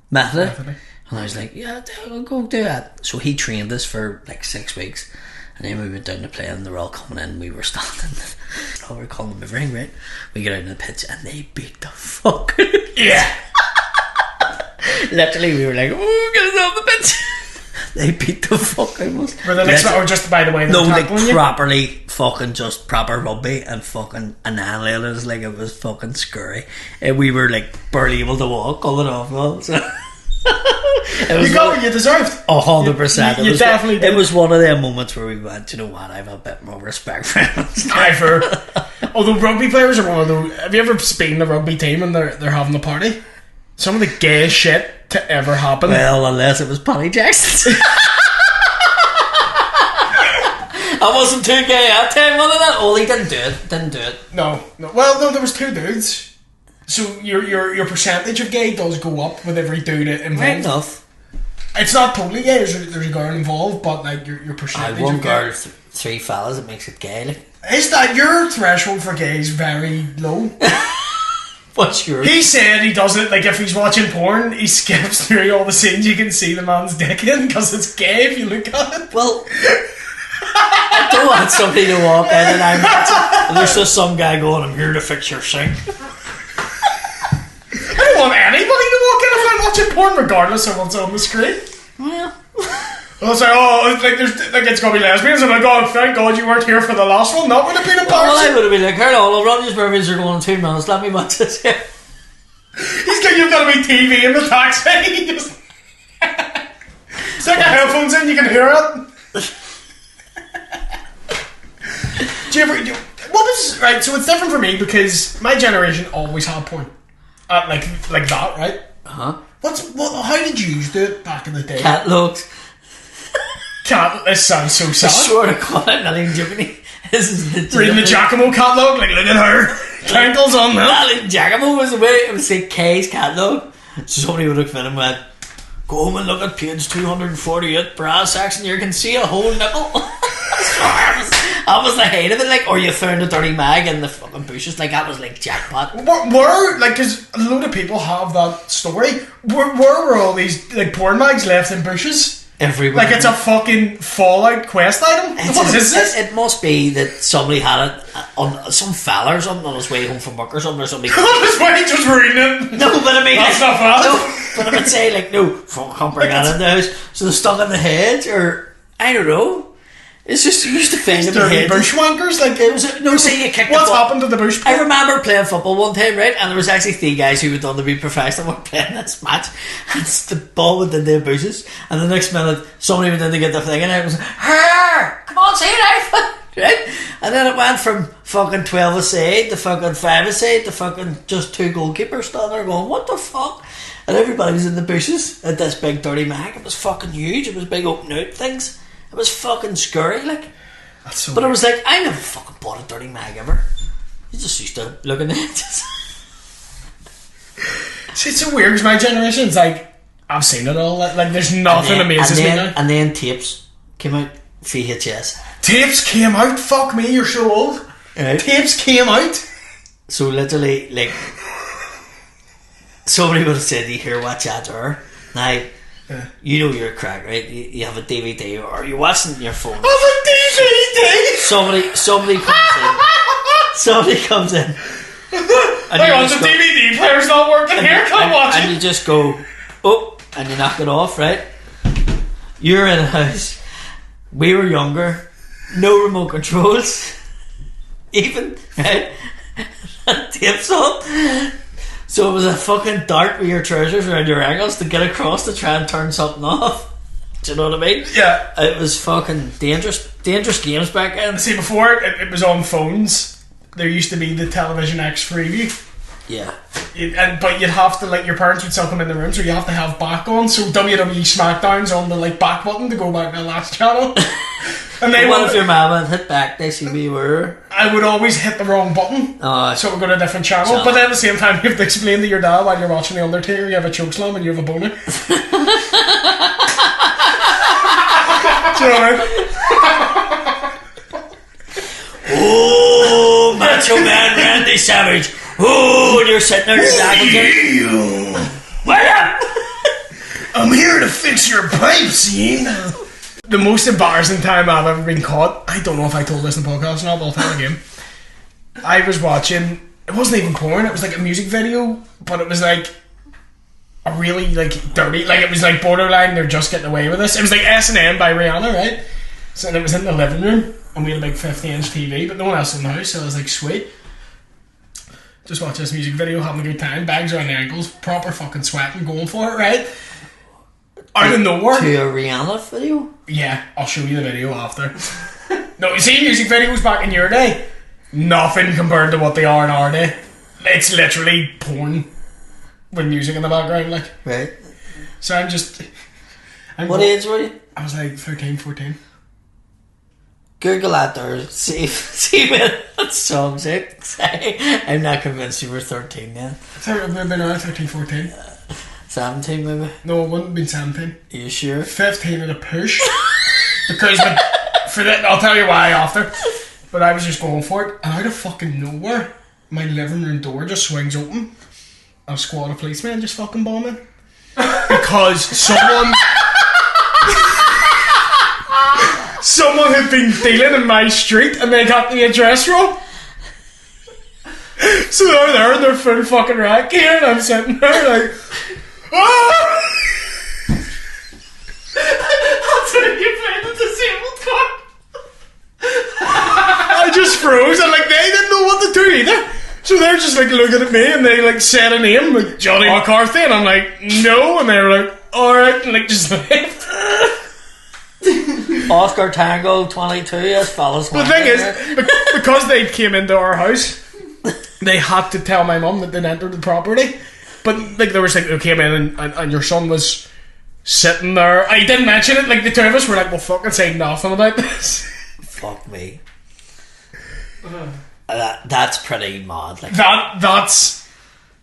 Methody. And I was like, yeah, I'll go do that. So he trained us for like 6 weeks. And then we went down to play and they were all coming in. We were standing. We were calling them everything, right? We get out in the pitch and they beat the fuck out of us. Yeah. Literally, we were like, oh, get us off the pitch. They beat the fuck out of us. Were they like, or just by the way, no, like properly fucking just proper rugby and fucking annihilated us. Like, it was fucking scary. And we were like barely able to walk coming off well. So you got what you deserved. 100%. You definitely did. It was one of them moments where we went, you know what, I have a bit more respect for him. Although rugby players are one of those. Have you ever been a rugby team and they're having a party? Some of the gayest shit to ever happen. Well, unless it was Paddy Jackson. I wasn't too gay at time, wasn't it? Oh, he didn't do it. No. Well, no, there was 2 dudes. So your percentage of gay does go up with every dude involved. Right enough. It's not totally gay. There's a girl involved, but like your percentage. One of girl, gay, 3 fellas. It makes it gay. Like. Is that your threshold for gay is very low? What's yours? He said he does it, like if he's watching porn, he skips through all the scenes you can see the man's dick in because it's gay if you look at it. Well, I don't want somebody to walk in and I'm watching and there's just some guy going, I'm here to fix your sink. I don't want anybody to walk in if I'm watching porn regardless of what's on the screen. Well, I was like, there's like it's gonna be lesbians. I'm like, oh, thank God you weren't here for the last one. That would have been embarrassing. Well, I would have been like, hold on, Rodney's movies are going in 2 minutes. Let me watch this here. You've got to be TV in the taxi. Just stick your headphones in, you can hear it. Do you ever? What was right? So it's different for me because my generation always had porn, like that, right? How did you do it back in the day? Catalogs. This sounds so sad. I swear to God, I'm not even joking. This is legit. Reading the Giacomo catalogue, like look at her. Twinkles on them. Giacomo was the way it was like Kay's catalogue. So somebody would look at him and went, go home and look at page 248 bra section. You can see a whole nipple. I was the height of it, like, or you found a dirty mag in the fucking bushes, like that was like jackpot. Where like, because a load of people have that story. Where were all these like porn mags left in bushes? Everywhere. Like it's a fucking Fallout quest item. What is this? It must be that somebody had it on some fella or something on his way home from work or something, or somebody. On his way, just reading it. No, but I mean, that's not bad. No, but I would say like, no, can't bring that in the house. So they're stuck in the hedge, or I don't know. It's just you used to find them dirty bushwankers. Like it was no. See, you kicked. What's happened to the bush? I remember playing football one time, right? And there was actually 3 guys who were done to be professional were playing this match, and the ball went in their bushes, and the next minute somebody went in to get the thing, and I was, "Her, come on, see it, right?" And then it went from fucking 12 aside to fucking 5 aside to fucking just 2 goalkeepers standing there going, "What the fuck?" And everybody was in the bushes at this big dirty mag. It was fucking huge. It was big open out things. It was fucking scary, like. That's so but weird. I was like, I never fucking bought a dirty mag ever. You just used to look at it. See, it's so weird because my generation's like, I've seen it all. Like there's nothing amazes me now. And then tapes came out, VHS. Tapes came out. Fuck me, you're so old. Right. Tapes came out. So literally, like, somebody would have said, "You hear watch ads are now." Yeah. You know you're a crack, right? You have a DVD or you're watching your phone. I have a DVD. Somebody comes in. Somebody comes in. Hang on, the DVD player's not working here. Come watch it. And you just go, oh, and you knock it off, right? You're in a house. We were younger. No remote controls. Even, right? Tapes on. So it was a fucking dart with your trousers around your ankles to get across to try and turn something off. Do you know what I mean? Yeah. It was fucking dangerous games back then. See, before it was on phones, there used to be the Television X preview. Yeah. But you'd have to, like, your parents would still come in the room, so you have to have back on. So WWE SmackDown's on the, like, back button to go back to the last channel. And they what if your mama hit back, they see me were? I would always hit the wrong button. So it would go to a different channel. But then at the same time, you have to explain to your dad while you're watching The Undertaker, you have a chokeslam and you have a boner. Do you know what I mean? Macho Man Randy Savage. Oh, and you're sitting there, what up? I'm here to fix your pipes, Ian. The most embarrassing time I've ever been caught, I don't know if I told this in the podcast or not, but I'll tell it again. I was watching, it wasn't even porn, it was like a music video, but it was like a really like dirty, like it was like borderline, they're just getting away with this. It was like S&M by Rihanna, right? So and it was in the living room, and we had a big 50-inch TV, but no one else in the house, so I was like, sweet. Just watch this music video, having a good time, bags around the ankles, proper fucking sweating, going for it, right? Out of nowhere. To a Rihanna video? Yeah, I'll show you the video after. No, you see music videos back in your day? Nothing compared to what they are in our day. It's literally porn with music in the background, like. Right. So what age were you? I was like 13, 14. Google that there. See when that song's it. I'm not convinced you were 13 then. I would have been around 13, 14. 17 maybe? No, it wouldn't have been 17. Are you sure? 15 at a push. Because for that, I'll tell you why after. But I was just going for it, and out of fucking nowhere, my living room door just swings open. A squad of policemen just fucking bombing. Because someone had been dealing in my street and they got the address wrong. So they're there in their full fucking rack here, and I'm sitting there like, ah! That's how you play the disabled card. I just froze, and like they didn't know what to do either. So they're just like looking at me, and they like said a name like Johnny McCarthy, and I'm like, no, and they were like, alright, and like just left. Oscar Tango 22 as fellas. The thing is, because they came into our house, they had to tell my mum that they'd entered the property. But like they were saying, they came in and your son was sitting there. I didn't mention it. Like the two of us were like, "Well, fucking say nothing about this." Fuck me. That's pretty mad. Like that's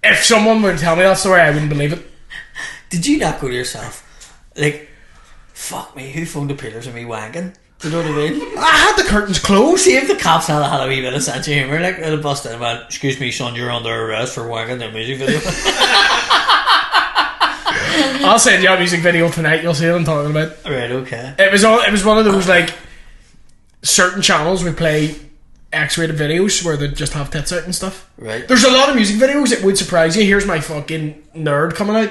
if someone were to tell me that story, I wouldn't believe it. Did you not go to yourself? Like, fuck me, who phoned the pillars of me wanking? Do you know what I mean? I had the curtains closed. See if the cops had a wee bit of sense of humour, like they'd have busted and went, "Excuse me, son, you're under arrest for wanking their music video." I'll send you a music video tonight. You'll see what I'm talking about. Right, okay. It was one of those like certain channels would play X-rated videos where they'd just have tits out and stuff. Right. There's a lot of music videos. It would surprise you. Here's my fucking nerd coming out.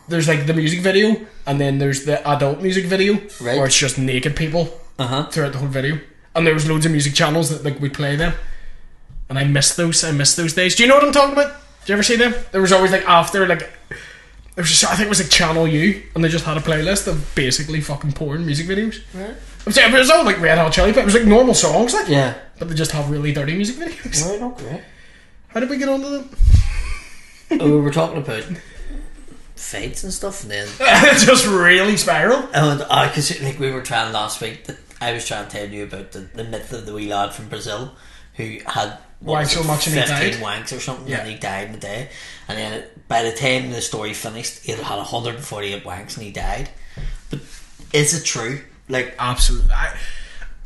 There's like the music video, and then there's the adult music video, right, where it's just naked people throughout the whole video. And there was loads of music channels that like would play them, and I miss those days. Do you know what I'm talking about? Did you ever see them? There was always like after like there was just, I think it was like Channel U, and they just had a playlist of basically fucking porn music videos. Right. It was all like Red Hot Chili Peppers. It was like normal songs, like, yeah, but they just have really dirty music videos. Right, okay. How did we get onto them? We were talking about fights and stuff, and then it just really spiraled. And because like we were trying last week, I was trying to tell you about the myth of the wee lad from Brazil who had so much and he died. 15 wanks or something, and he died in a day. And then by the time the story finished, he had 148 wanks and he died. But is it true? Like, absolutely,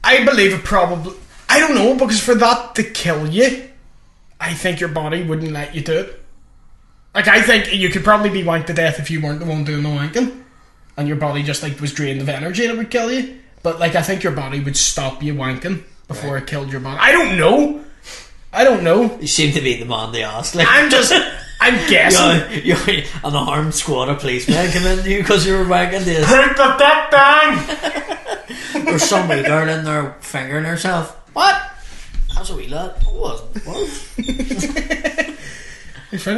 I believe it. Probably, I don't know, because for that to kill you, I think your body wouldn't let you do it. Like, I think you could probably be wanked to death if you weren't the one doing the wanking, and your body just like was drained of energy and it would kill you. But like, I think your body would stop you wanking before it killed your body. I don't know. You seem to be the man they asked. Like, I'm guessing. You're an armed squad of policemen come in to you because you were wanking this. Put the dick down. There's some wee girl in there fingering herself. What? That's a wee lad. It wasn't. What?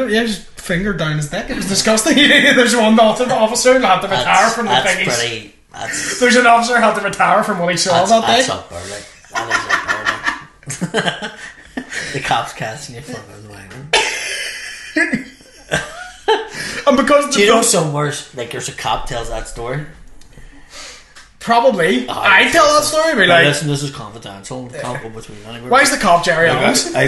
Yeah, just finger down his dick. It was disgusting. There's one officer who had to retire from the thing. There's an officer who had to retire from what he saw that day. That's up there, like. That is up there, like. The cops casting you fucking wagon. And because do you know somewhere like there's a cop tells that story? Probably. I tell that story, but like, listen, this is confidential. Can't go between anybody. Why is the cop Jerry Adams? I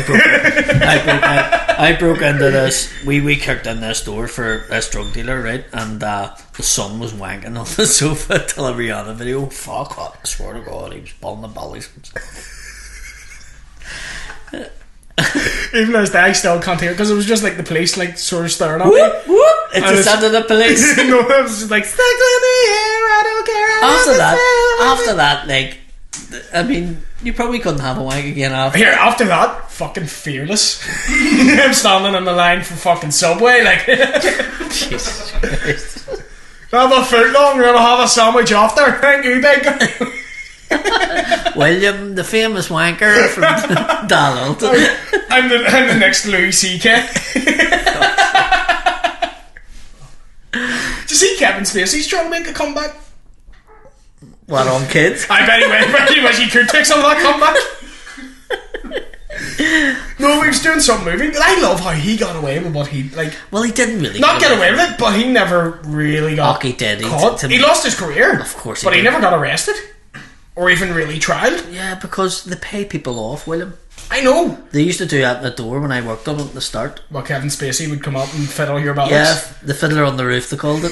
broke into this. We kicked in this door for this drug dealer, right? And the son was wanking on the sofa till a Rihanna video. Fuck what? I swear to God, he was pulling the bellies. Even as I still can't hear, because it was just like the police like sort of staring at me. Whoop, whoop. It's the sound of the police. No, it was just like, stuck in the air, I don't care. After that, like, I mean, you probably couldn't have a wank again after. Here, after that, fucking fearless. I'm standing in the line for fucking Subway, like. Jesus Christ. Have a foot long, we're gonna have a sandwich after. Thank you, big guy. William, the famous wanker from Donald. I'm the next Louis C.K. Did you see Kevin Spacey's trying to make a comeback? What, on Kids? I bet he wish he could take some of that comeback. No, he was doing some movie. I love how he got away with what he like. Well, he didn't really not get away with it, but he never really got he did. caught. He lost his career, of course, but he never got arrested or even really tried. Yeah, because they pay people off, William. I know. They used to do that at the door when I worked on it at the start. Well, Kevin Spacey would come up and fiddle your ballads. Yeah, the fiddler on the roof, they called it.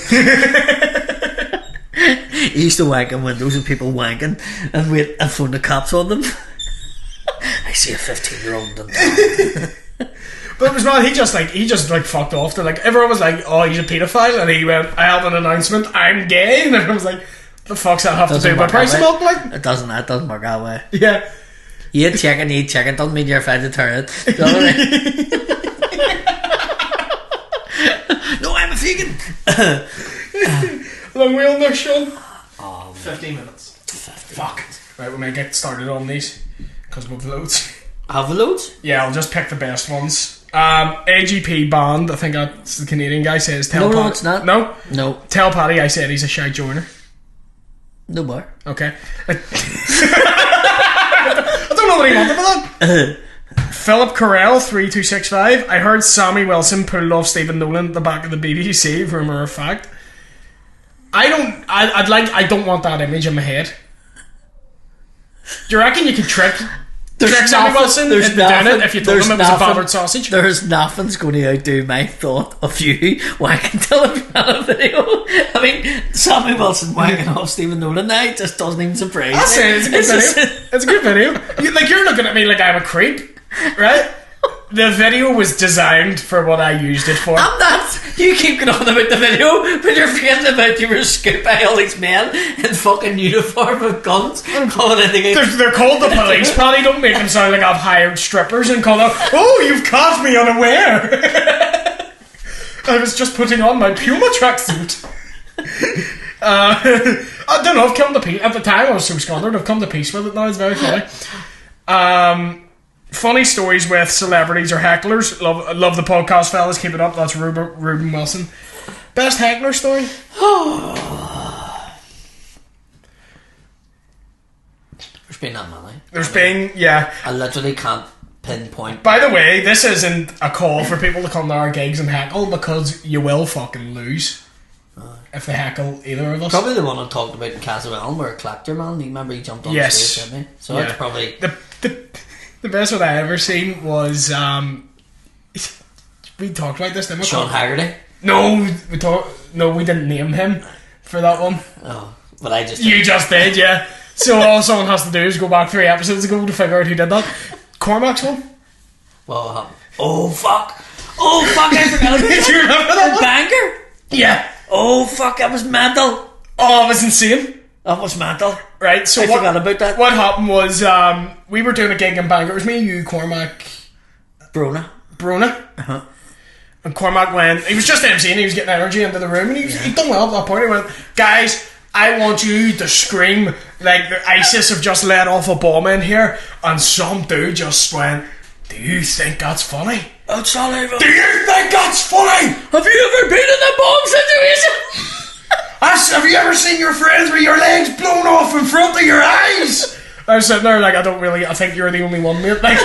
He used to wank in windows with people wanking and wait and phone the cops on them. I see a 15-year-old in town. But it was not. He just fucked off. They're like, everyone was like, "Oh, he's a paedophile," and he went, "I have an announcement. I'm gay." And everyone was like, "The fuck's that have to do with price of milk?" Like, it doesn't work that way. Yeah. You eat chicken. Doesn't mean you're a vegetarian. No, I'm a vegan. Long wheel in there, Sean. 15 minutes. 50. Fuck. Right, we might get started on these because we've loads. Have we loads? Yeah, I'll just pick the best ones. AGP Bond, I think that's the Canadian guy, says tell No, it's not. No. Tell Paddy I said he's a shy joiner. No more. Okay. I don't know what he wanted for that. Philip Carell 3265. I heard Sammy Wilson pulled off Stephen Nolan at the back of the BBC. Rumour or fact? I don't want that image in my head. Do you reckon you could trick Sammy Wilson into doing it if you told him it was a battered sausage? There's nothing's going to outdo my thought of you wanking television on a video. I mean, Sammy Wilson wanking off Stephen Nolan now just doesn't even surprise me. It's a good video. You're looking at me like I'm a creep, right? The video was designed for what I used it for. I'm not. You keep going on about the video, but you're forgetting about you were scooped by all these men in fucking uniform with guns. They're called the police, Paddy. Don't make them sound like I've hired strippers and call out, "Oh, you've caught me unaware." I was just putting on my Puma tracksuit. I don't know, I've come to peace. At the time I was so scared. I've come to peace with it now. It's very funny. Funny stories with celebrities or hecklers. Love the podcast, fellas. Keep it up. That's Ruben Wilson. Best heckler story? There's been that many. Yeah. I literally can't pinpoint. By the way, this isn't a call for people to come to our gigs and heckle, because you will fucking lose if they heckle either of us. Probably the one I talked about in Castleville where Clactor Man. You remember he jumped on the stage, didn't he? So that's probably the best one I ever seen was we talked about this, didn't we? Sean Haggerty. No, we didn't name him for that one. Oh, but I just you just did, yeah. So all someone has to do is go back 3 episodes ago to figure out who did that. Cormac's one. Well, oh fuck! I forgot about it. Do you remember that one? Banger? Yeah. Oh fuck! That was mental. Oh, it was insane. That was mental. Right, so I forgot about that. What happened was we were doing a gig in Bangor. It was me, you, Cormac, Brona. Uh-huh. And Cormac went, he was just emceeing, he was getting energy into the room, and he'd done well at that point. He went, "Guys, I want you to scream like the ISIS have just let off a bomb in here." And some dude just went, "Do you think that's funny? That's not even. Do you think that's funny? Have you ever been in a bomb situation?" Have you ever seen your friends with your legs blown off in front of your eyes? I was sitting there like, I think you're the only one, mate. Like,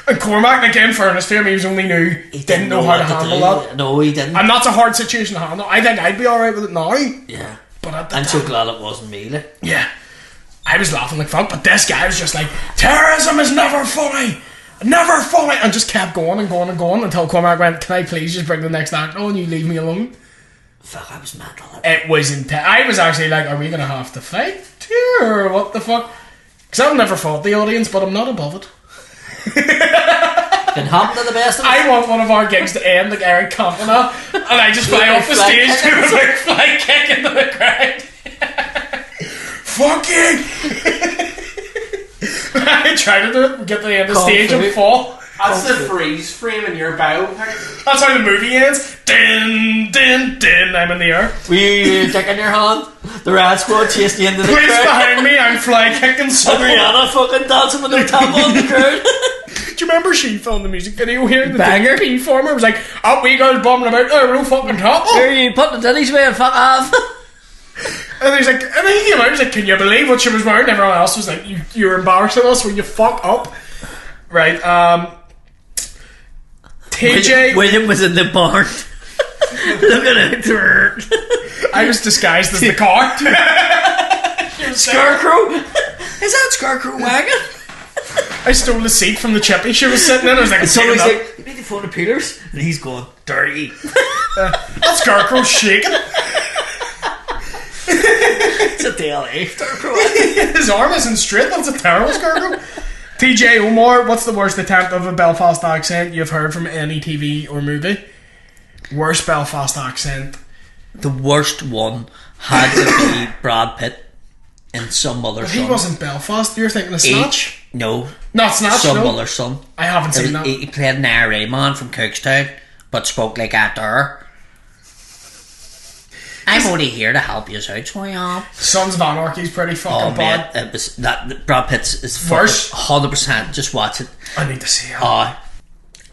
and Cormac, like, in fairness to him, he was only new. He didn't know how to handle that. No, he didn't. And that's a hard situation to handle. I think I'd be alright with it now. Yeah. But at the I'm time, so glad it wasn't me. Like. Yeah. I was laughing like fuck, but this guy was just like, "Terrorism is never funny. Never funny." And just kept going and going and going until Cormac went, "Can I please just bring the next act on and you leave me alone?" Fuck, I was mental. It was intense. I was actually like, "Are we going to have to fight here or what the fuck?" Because I've never fought the audience, but I'm not above it. Can happen to the best of us. I want one of our gigs to end like Eric Cantona, and I just fly off the stage to a big fly kick into the crowd. Fucking! I try to do it, get to the end of the stage and fall. That's the freeze frame in your biopic. That's how the movie ends. Din, din, din. I'm in the air. Were you dick in your hand? The Rad Squad chased you into the Police crowd. behind me, I'm fly kicking someone. Rihanna fucking dancing with her top on the crowd. Do you remember she filmed the music video here? The Banger. DP former was like, oh, we girls bombing about there, no fucking top. Here you put the titties away and fuck off. And he's like, and then he came out, he's like, can you believe what she was wearing? Everyone else was like, you're embarrassing us when you fuck up. Right, TJ. William was in the barn. Looking at her. I was disguised as the car. Scarecrow? Is that Scarecrow wagon? I stole the seat from the chippy she was sitting in. I was like, And somebody's like, you need to phone to Peters? And he's going, dirty. that Scarecrow's shaking. It's a DLA Scarecrow. His arm isn't straight. That's a terrible Scarecrow. TJ Omar, what's the worst attempt of a Belfast accent you've heard from any TV or movie? Worst Belfast accent. The worst one had to be Brad Pitt in Some Other Son. He wasn't Belfast. You're thinking of Snatch? No. Not Snatch, Some no. Other Son. I haven't seen that. He played an IRA man from Cookstown, but spoke like that there. I'm only here to help you out, so I am. Sons of Anarchy's pretty fucking bad. It was that Brad Pitt's is Worse? 100%. Just watch it. I need to see it.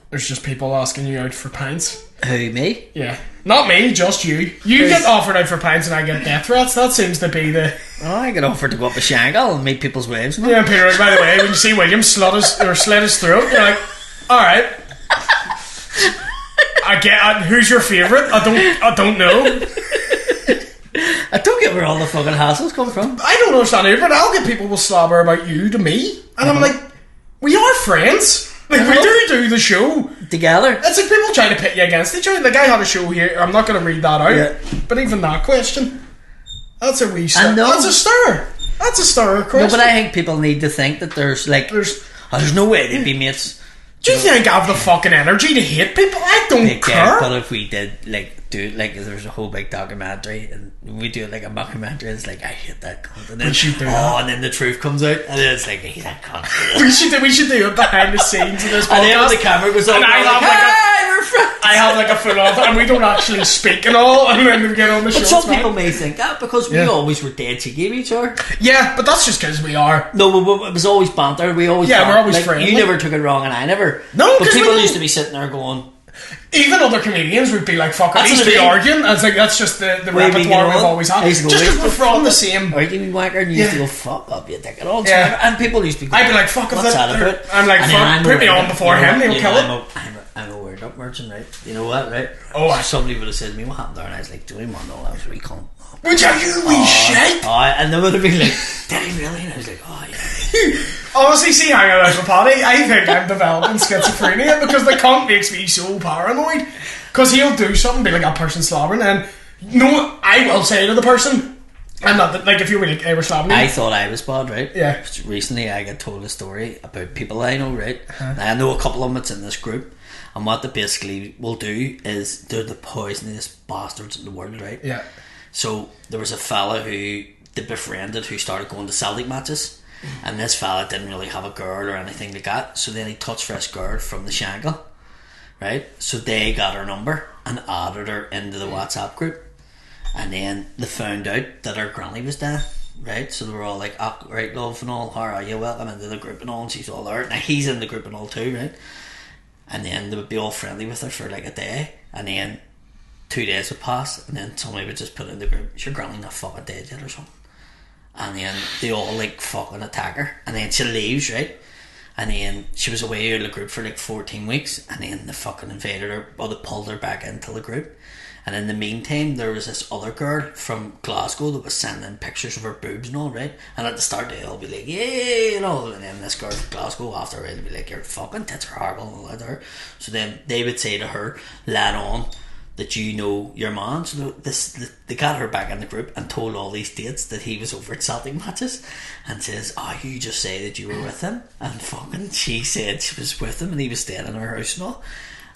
There's just people asking you out for pints. Who, me? Yeah. Not me, just you. You get offered out for pints and I get death threats. That seems to be the... Oh, I get offered to go up a shangle and meet people's wives. Yeah, and Peter, by the way, when you see William slit his throat, you're like, alright. Who's your favourite? I don't know. I don't get where all the fucking hassles come from. I don't understand either, but I'll get people will slobber about you to me. And I'm like, we are friends. Like, we do the show together. It's like people trying to pit you against each other. Like, I had a show here, I'm not going to read that out, but even that question, that's a wee stir. That's a stir. That's a stir question. No, but I think people need to think that there's no way they'd be mates. Do you think I have the fucking energy to hate people? I don't care. Yeah, but if we did there's a whole big documentary and we do like a mockumentary, it's like I hate that cunt. And then, and then the truth comes out and then it's like I hate that cunt. we should do it behind the scenes of this podcast. And then when the camera goes on, and I have like a full on, and we don't actually speak and all, and then we get on the show. But some people may think that because we always were dead cheeky of each other. Yeah, but that's just because we are. No, it was always banter. We always we're always friendly. You never took it wrong, and I never. No, but people used to be sitting there going. Even other comedians would be like, fuck it, used to be arguing. And it's like, that's just the repertoire we've always had. Just because we're from the same... Arguing wanker, and you used to go, fuck up, you dick it all. Yeah. And people used to be going, I'd be like, fuck if what's that about? I'm like, fuck, put me on before him, he'll kill it. I'm a weird up merchant, right? You know what, right? Oh, somebody would have said to me, what happened there? And I was like, do you want to know that was a wee cunt? Would you wee shit? And they would have been like, did he really? And I was like, oh yeah. Honestly, see hanging out with Paddy, I think I'm developing schizophrenia because the cunt makes me so paranoid. Because he'll do something, be like a person slobbering, and no, I will say to the person, I'm not, like if you were like, hey, we're slobbering. I thought I was bad, right? Yeah. Recently I got told a story about people I know, right? Now, I know a couple of them that's in this group, and what they basically will do is they're the poisonous bastards in the world, right? Yeah. So there was a fella who they befriended who started going to Celtic matches, and this fella didn't really have a girl or anything like that, so then he touched for this girl from the shangle, right? So they got her number and added her into the WhatsApp group, and then they found out that her granny was there, right? So they were all like, oh, right, love and all, how are you, welcome into the group and all, and she's all there. Now he's in the group and all too, right? And then they would be all friendly with her for like a day, and then 2 days would pass, and then somebody would just put in the group, is your granny not fucking dead yet or something? And then they all like fucking attack her, and then she leaves, right? And then she was away out of the group for like 14 weeks, and then they fucking invaded her, or they pulled her back into the group. And in the meantime, there was this other girl from Glasgow that was sending pictures of her boobs and all, right? And at the start, they all be like, yeah, you know. And then this girl from Glasgow, after they'd be like, your fucking tits are horrible and all that there. So then they would say to her, lad on, that you know your man. So they got her back in the group and told all these dates that he was over at Celtic matches, and says, "Oh, you just say that you were with him," and fucking she said she was with him and he was staying in her house and all,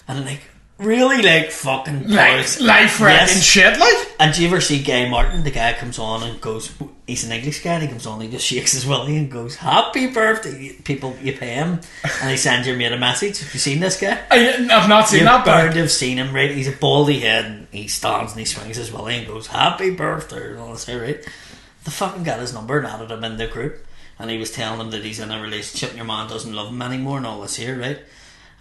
and I'm like, really, like, fucking life-threatening shit, like. And do you ever see Guy Martin? The guy comes on and goes, he's an English guy, and he comes on and he just shakes his willy and goes, "Happy birthday." People, you pay him and he sends your mate a message. Have you seen this guy? I've not seen that, but but I've seen him, right? He's a baldy head and he stands and he swings his willy and goes, "Happy birthday," and all this, right? The fucking got his number and added him in the group, and he was telling him that he's in a relationship and your man doesn't love him anymore and all this here, right?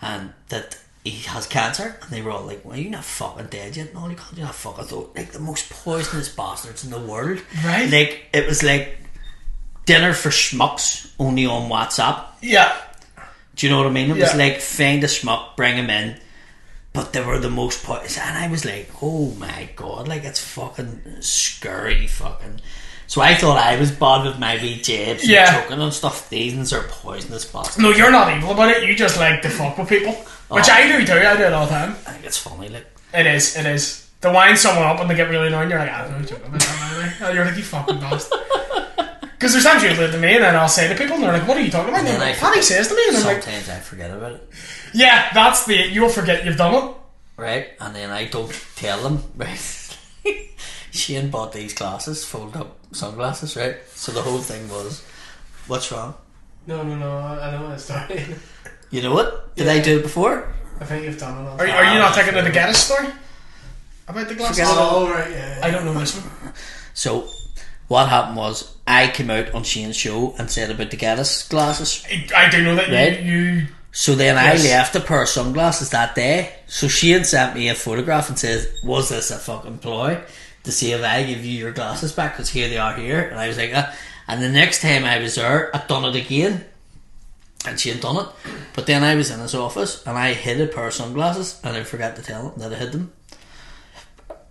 And that he has cancer, and they were all like, "Well, you're not fucking dead yet." No, you're not fucking though. Like the most poisonous bastards in the world. Right. Like, it was like dinner for schmucks only on WhatsApp. Yeah. Do you know what I mean? It Yeah. was like, find a schmuck, bring him in. But they were the most poisonous. And I was like, oh my god, like, it's fucking scary fucking. So I thought I was bad with my wee jabs and choking and stuff. These are poisonous bastards. No, you're not evil about it. You just like to fuck with people. Which I do too. I do it all the time. I think it's funny, like. It is. To wind someone up and they get really annoying, you're like, "I don't know, joking about that anyway." And you're like, "You fucking bastard." Because there's times you'll do it to me and then I'll say to people and they're like, "What are you talking about?" And then like, Paddy says to me and I'm like, sometimes I forget about it. yeah, that's you'll forget you've done it. Right, and then I don't tell them, right? Shane bought these glasses, fold up sunglasses, right? So the whole thing was, what's wrong? No, I know that story. You know what? Did I do it before? I think you've done it. Are you not taking the Geddes story? About the glasses? Oh, right, yeah. I don't know this one. So, what happened was, I came out on Shane's show and said about the Geddes glasses. I do know that Right. you So then Yes. I left a pair of sunglasses that day. So Shane sent me a photograph and says, "Was this a fucking ploy to see if I give you your glasses back? Because here they are here." And I was like, And the next time I was there, I'd done it again. And Shane done it. But then I was in his office and I hid a pair of sunglasses and I forgot to tell him that I hid them.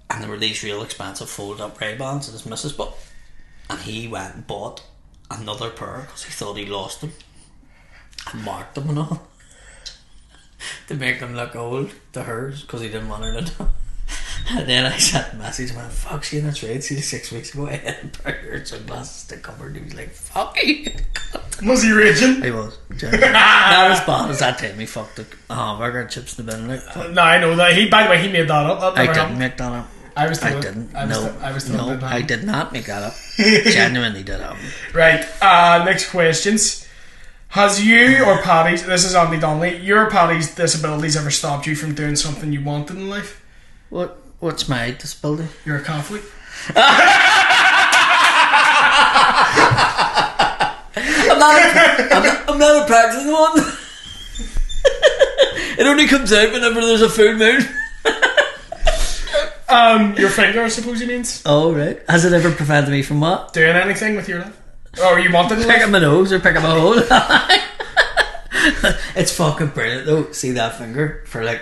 And there were these real expensive fold up Ray-Bans in his missus book. And he went and bought another pair because he thought he lost them. And marked them and all. To make them look old to hers because he didn't want her to know. And then I sent a message and went, "Fuck, Shane, that's right. See, 6 weeks ago I had a pair of sunglasses to cover." And he was like, "Fuck you." was he raging? He was. Not as bad as that time he fucked the hamburger and chips in the bin. Like, No, I know that. By the way, he made that up. That I never didn't happened. make that up. I was told I it. didn't. I was told No, it I did not make that up. Genuinely did happen. Right, next questions. Has you or Paddy's, this is Andy Donnelly, your Paddy's disabilities ever stopped you from doing something you wanted in life? What's my disability? You're a Catholic. I'm not a practicing one. It only comes out whenever there's a full moon. Your finger, I suppose he means. Oh, right. Has it ever prevented me from what? Doing anything with your life? Or you wanted to? Picking my nose or picking my hole. It's fucking brilliant though. See that finger for like,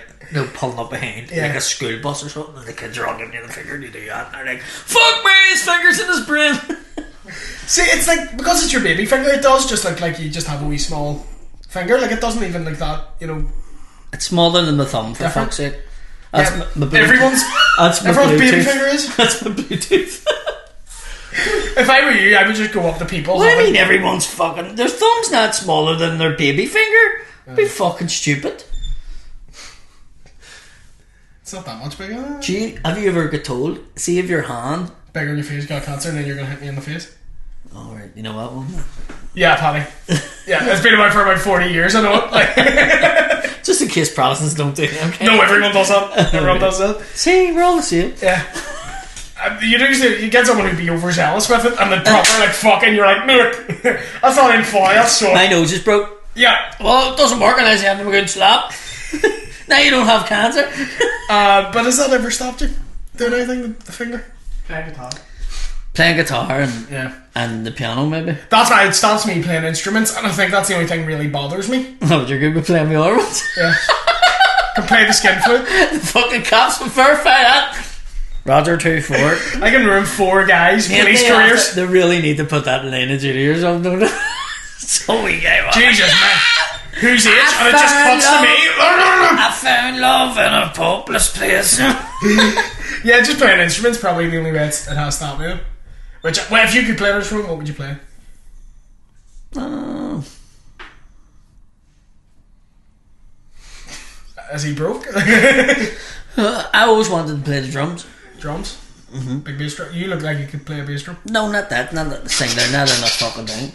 pulling up behind like a school bus or something, and the kids are all giving you the finger and you do that and they're like, "Fuck me, his finger's in his brain." See, it's like, because it's your baby finger, it does just look like you just have a wee small finger. Like, it doesn't even like that, It's smaller than the thumb, for Different. fuck's sake. That's Yeah, my Bluetooth. everyone's baby finger is. That's my Bluetooth. If I were you, I would just go up to people. What do you mean everyone's fucking... Their thumb's not smaller than their baby finger? Be fucking stupid. It's not that much bigger. Have you ever got told, see if your hand... Bigger in your face, got cancer, and then you're going to hit me in the face? Alright, you know what one? Yeah, Paddy. Yeah, it's been about for about 40 years, I know it. Like, Just in case Protestants don't do it, okay? no, everyone does that. Everyone does that. See, we're all the same. Yeah. You get someone who'd be overzealous with it, and then proper like fucking, you're like, "Look, that's not in for you, so..." My nose is broke. Yeah. Well, it doesn't work unless you have a good slap. Now you don't have cancer. But has that ever stopped you doing anything with the finger? Playing guitar. Playing guitar and Yeah. and the piano, maybe. That's why it stops me playing instruments, and I think that's the only thing really bothers me. Oh, you're good with playing the other ones. Yeah. Can play the skin flute. The fucking cops will verify that. Roger 2-4. I can ruin 4 guys' police careers. They really need to put that in Line of Duty or something, don't they? So we gave up. Jesus, man. who's age, and it just cuts to me. I found love in a hopeless place. Yeah, just playing instruments probably the only way it has that with it. Which, well, if you could play an instrument, what would you play? Is he broke? I always wanted to play the drums. Drums? Mm-hmm. Big bass drum. You look like you could play a bass drum. No, not that. Not the singer. Not in a fucking thing.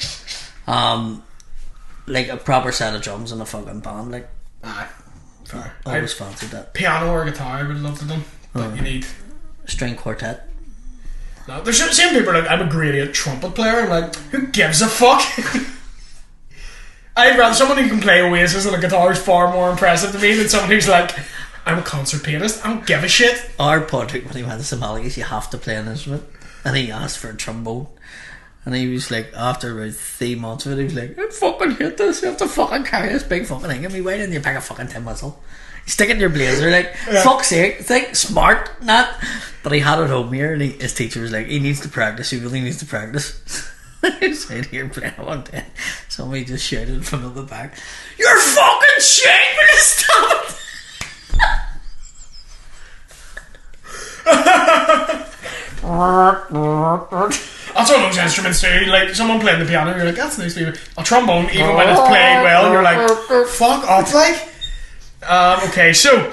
Like a proper set of drums in a fucking band. Like, aye, fair. I always fancied that. Piano or guitar, I would love to do. But you need string quartet. No, there's some people like, I'm a great trumpet player. I'm like, who gives a fuck? I'd rather someone who can play Oasis on a guitar is far more impressive to me than someone who's like, I'm a concert pianist. I don't give a shit. Our Patrick, when he went to Somalia, you have to play an instrument, and he asked for a trombone, and he was like, after about 3 months of it, he was like, I fucking hate this. You have to fucking carry this big fucking thing. I mean, why didn't you pick a fucking tin whistle? You stick it in your blazer, like, fuck's sake, think smart, not. But he had it home here, and his teacher was like, he needs to practice. He really needs to practice. He said, here playing one day. Somebody just shouted from the back, "You're fucking shit! Will you stop it?" That's one of those instruments too. Like someone playing the piano, you're like, that's nice. A trombone, even when it's played well, you're like, fuck off, like. Okay, so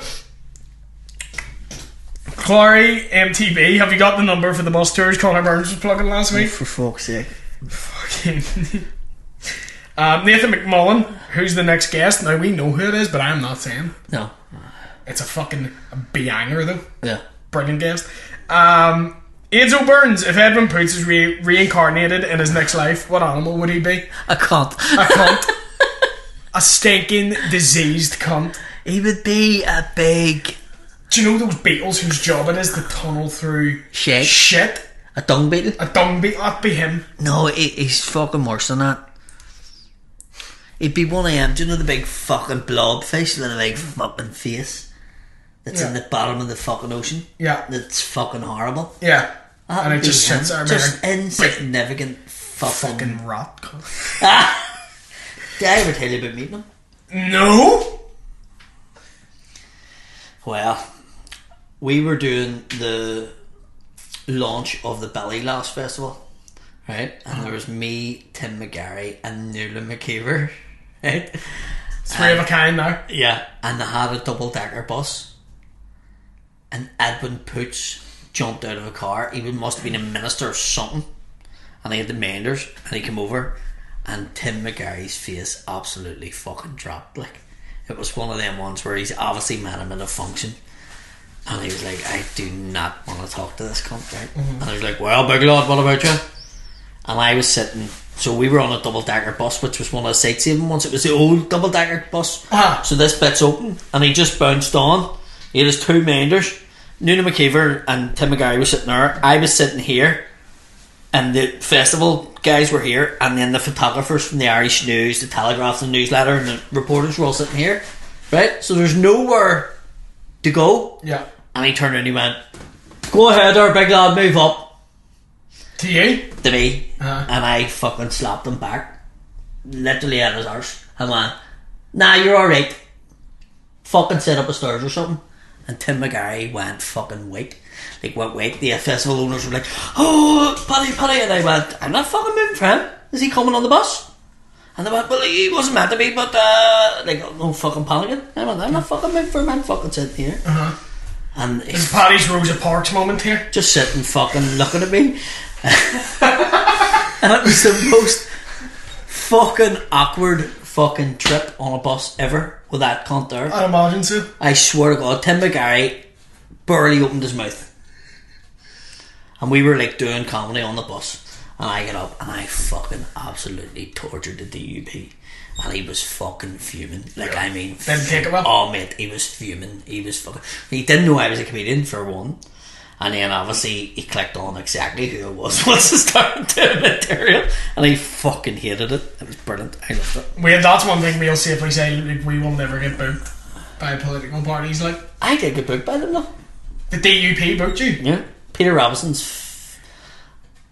Clary MTB, have you got the number for the bus tours Connor Burns was plugging last week? For fuck's sake. Fucking Nathan McMullen, who's the next guest. Now we know who it is, but I'm not saying. No. It's a fucking banger though. Yeah. Brilliant Guest. Aidzo Burns, if Edwin Poots is reincarnated in his next life, what animal would he be? A cunt. A cunt. A stinking, diseased cunt. He would be a big... Do you know those beetles whose job it is to tunnel through shit? A dung beetle? A dung beetle, that'd be him. No, he's fucking worse than that. He'd be one of them. Do you know the big fucking blobfish with a big fucking face? That's in the bottom of the fucking ocean. Yeah. That's fucking horrible. Yeah. And it just sits there. Just insignificant fucking rat. Did I ever tell you about meeting him? No. Well, we were doing the launch of the Ballylast Festival, right? And there was me, Tim McGarry, and Nuala McKeever, right? Three of a kind now. Yeah, and they had a double-decker bus. And Edwin Poots jumped out of a car. He must have been a minister or something. And he had the manders, and he came over, and Tim McGarry's face absolutely fucking dropped. Like, it was one of them ones where he's obviously met him at a function, and he was like, I do not want to talk to this cunt, right? And I was like, well, big lad, what about you? And I was sitting, so we were on a double-decker bus, which was one of the sightseeing ones. It was the old double-decker bus. So this bit's open, and he just bounced on. He had his two manders. Nuala McKeever and Tim McGarry were sitting there. I was sitting here, and the festival guys were here, and then the photographers from the Irish News, the Telegraph, the newsletter, and the reporters were all sitting here, right? So there's nowhere to go. Yeah. And he turned around and he went, go ahead there, big lad, move up. To you? To me. And I fucking slapped him back, literally at his arse. I went, nah, you're alright. Fucking sit up the stairs or something. And Tim McGarry went fucking white. Like, went white. The festival owners were like, oh, Paddy. And I went, I'm not fucking moving for him. Is he coming on the bus? And they went, well, he wasn't meant to be, but, like, no fucking panicking. I went, I'm not fucking moving for him. I'm fucking sitting here. And it's Paddy's Rosa Parks moment here. Just sitting fucking looking at me. And it was the most fucking awkward fucking trip on a bus ever with that cunt there. I'd imagine so. I swear to God, Tim McGarry barely opened his mouth. And we were like doing comedy on the bus, and I get up and I fucking absolutely tortured the DUP, and he was fucking fuming. Like, I mean, didn't take it well. Oh mate, he was fuming. He was fucking. He didn't know I was a comedian for one, and then obviously he clicked on exactly who it was once he started doing material, and he fucking hated it. It was brilliant. I loved it. That's one thing we'll safely say, like, we will never get booked by political parties. Like, I did get booked by them though. The DUP booked you? Yeah. Peter Robinson's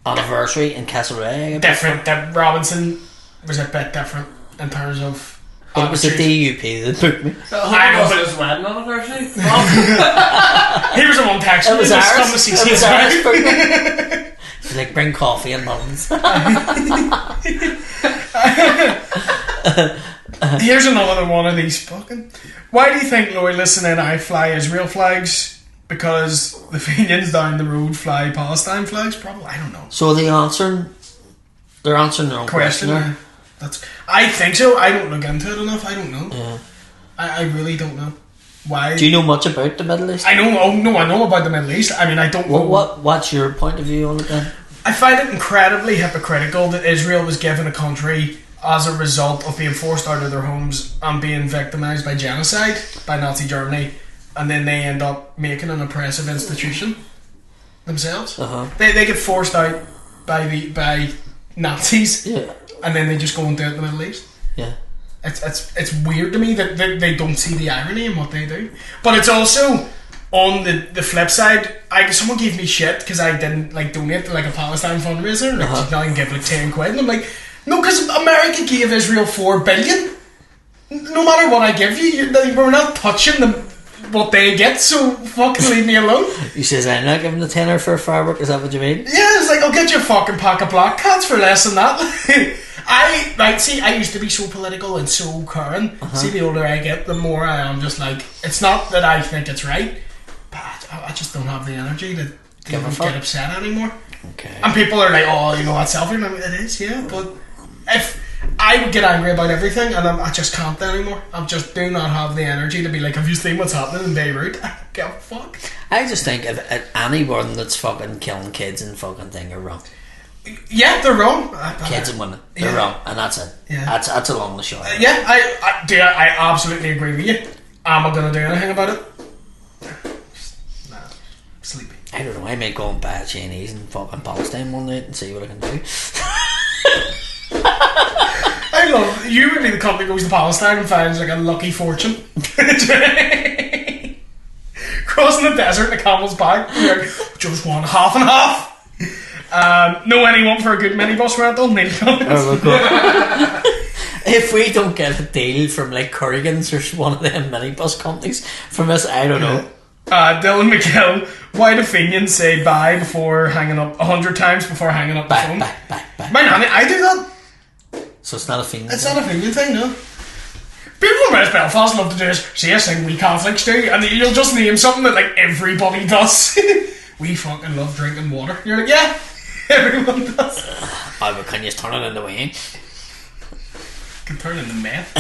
anniversary in Castlereagh. Different. That Robinson was a bit different in terms of It was the DUP that booked me. I know, but his wedding anniversary. he was the one texting. It was just ours. come to see It was his ours. wedding. She's like, bring coffee and mullins. Here's another one of these fucking. Why do you think loyalists in NI fly Israel flags? Because the Fenians down the road fly Palestine flags? Probably, I don't know. So are they answering? They're answering their own question. Question. I think so. I don't look into it enough. I don't know. Yeah. I really don't know. Why? Do you know much about the Middle East? I know. Oh no, I know about the Middle East. I mean, I don't know. What's your point of view on it then? I find it incredibly hypocritical that Israel was given a country as a result of being forced out of their homes and being victimised by genocide by Nazi Germany, and then they end up making an oppressive institution themselves. They get forced out by Nazis, and then they just go and do it in the Middle East. Yeah. It's weird to me that they don't see the irony in what they do. But it's also on the flip side. Someone gave me shit because I didn't donate to a Palestine fundraiser. Now I can give 10 quid, and I'm like, no, because America gave Israel $4 billion. No matter what I give you, we're not touching what they get. So fucking leave me alone. You says I'm not giving the tenner for a firework. Is that what you mean? Yeah, it's like, I'll get you a fucking pack of black cats for less than that. I used to be so political and so current. See, the older I get, the more I am just like, it's not that I think it's right, but I just don't have the energy to get upset anymore. Okay. And people are like, oh, that's selfish. I mean, it is, yeah, but if I would get angry about everything, and I just can't anymore. I just do not have the energy to be like, have you seen what's happening in Beirut? I don't give a fuck. I just think if anyone that's fucking killing kids and fucking thing are wrong. Yeah, they're wrong. Kids and women, they're wrong, and that's it. Yeah. That's along the shore. Yeah, I absolutely agree with you. Am I going to do anything about it? Nah, sleepy. I don't know. I may go and buy a Chinese in fucking Palestine one night and see what I can do. I love you would be the company that goes to Palestine and finds a lucky fortune. Crossing the desert in a camel's back. Just one half and half. Know anyone for a good minibus rental? If we don't get a deal from Corrigan's or one of them minibus companies from us, I don't know. Dylan McGill, why do Fenians say bye before hanging up 100 times before hanging up the phone? Bye. My nanny, I do that. So it's not a Fenian. It's not a Fenian thing, no. People from West Belfast love to do this. See a thing we Catholics do, and you'll just name something that everybody does. We fucking love drinking water. You're like, yeah, everyone does. Oh, but can you turn it into wine? Can turn into meth.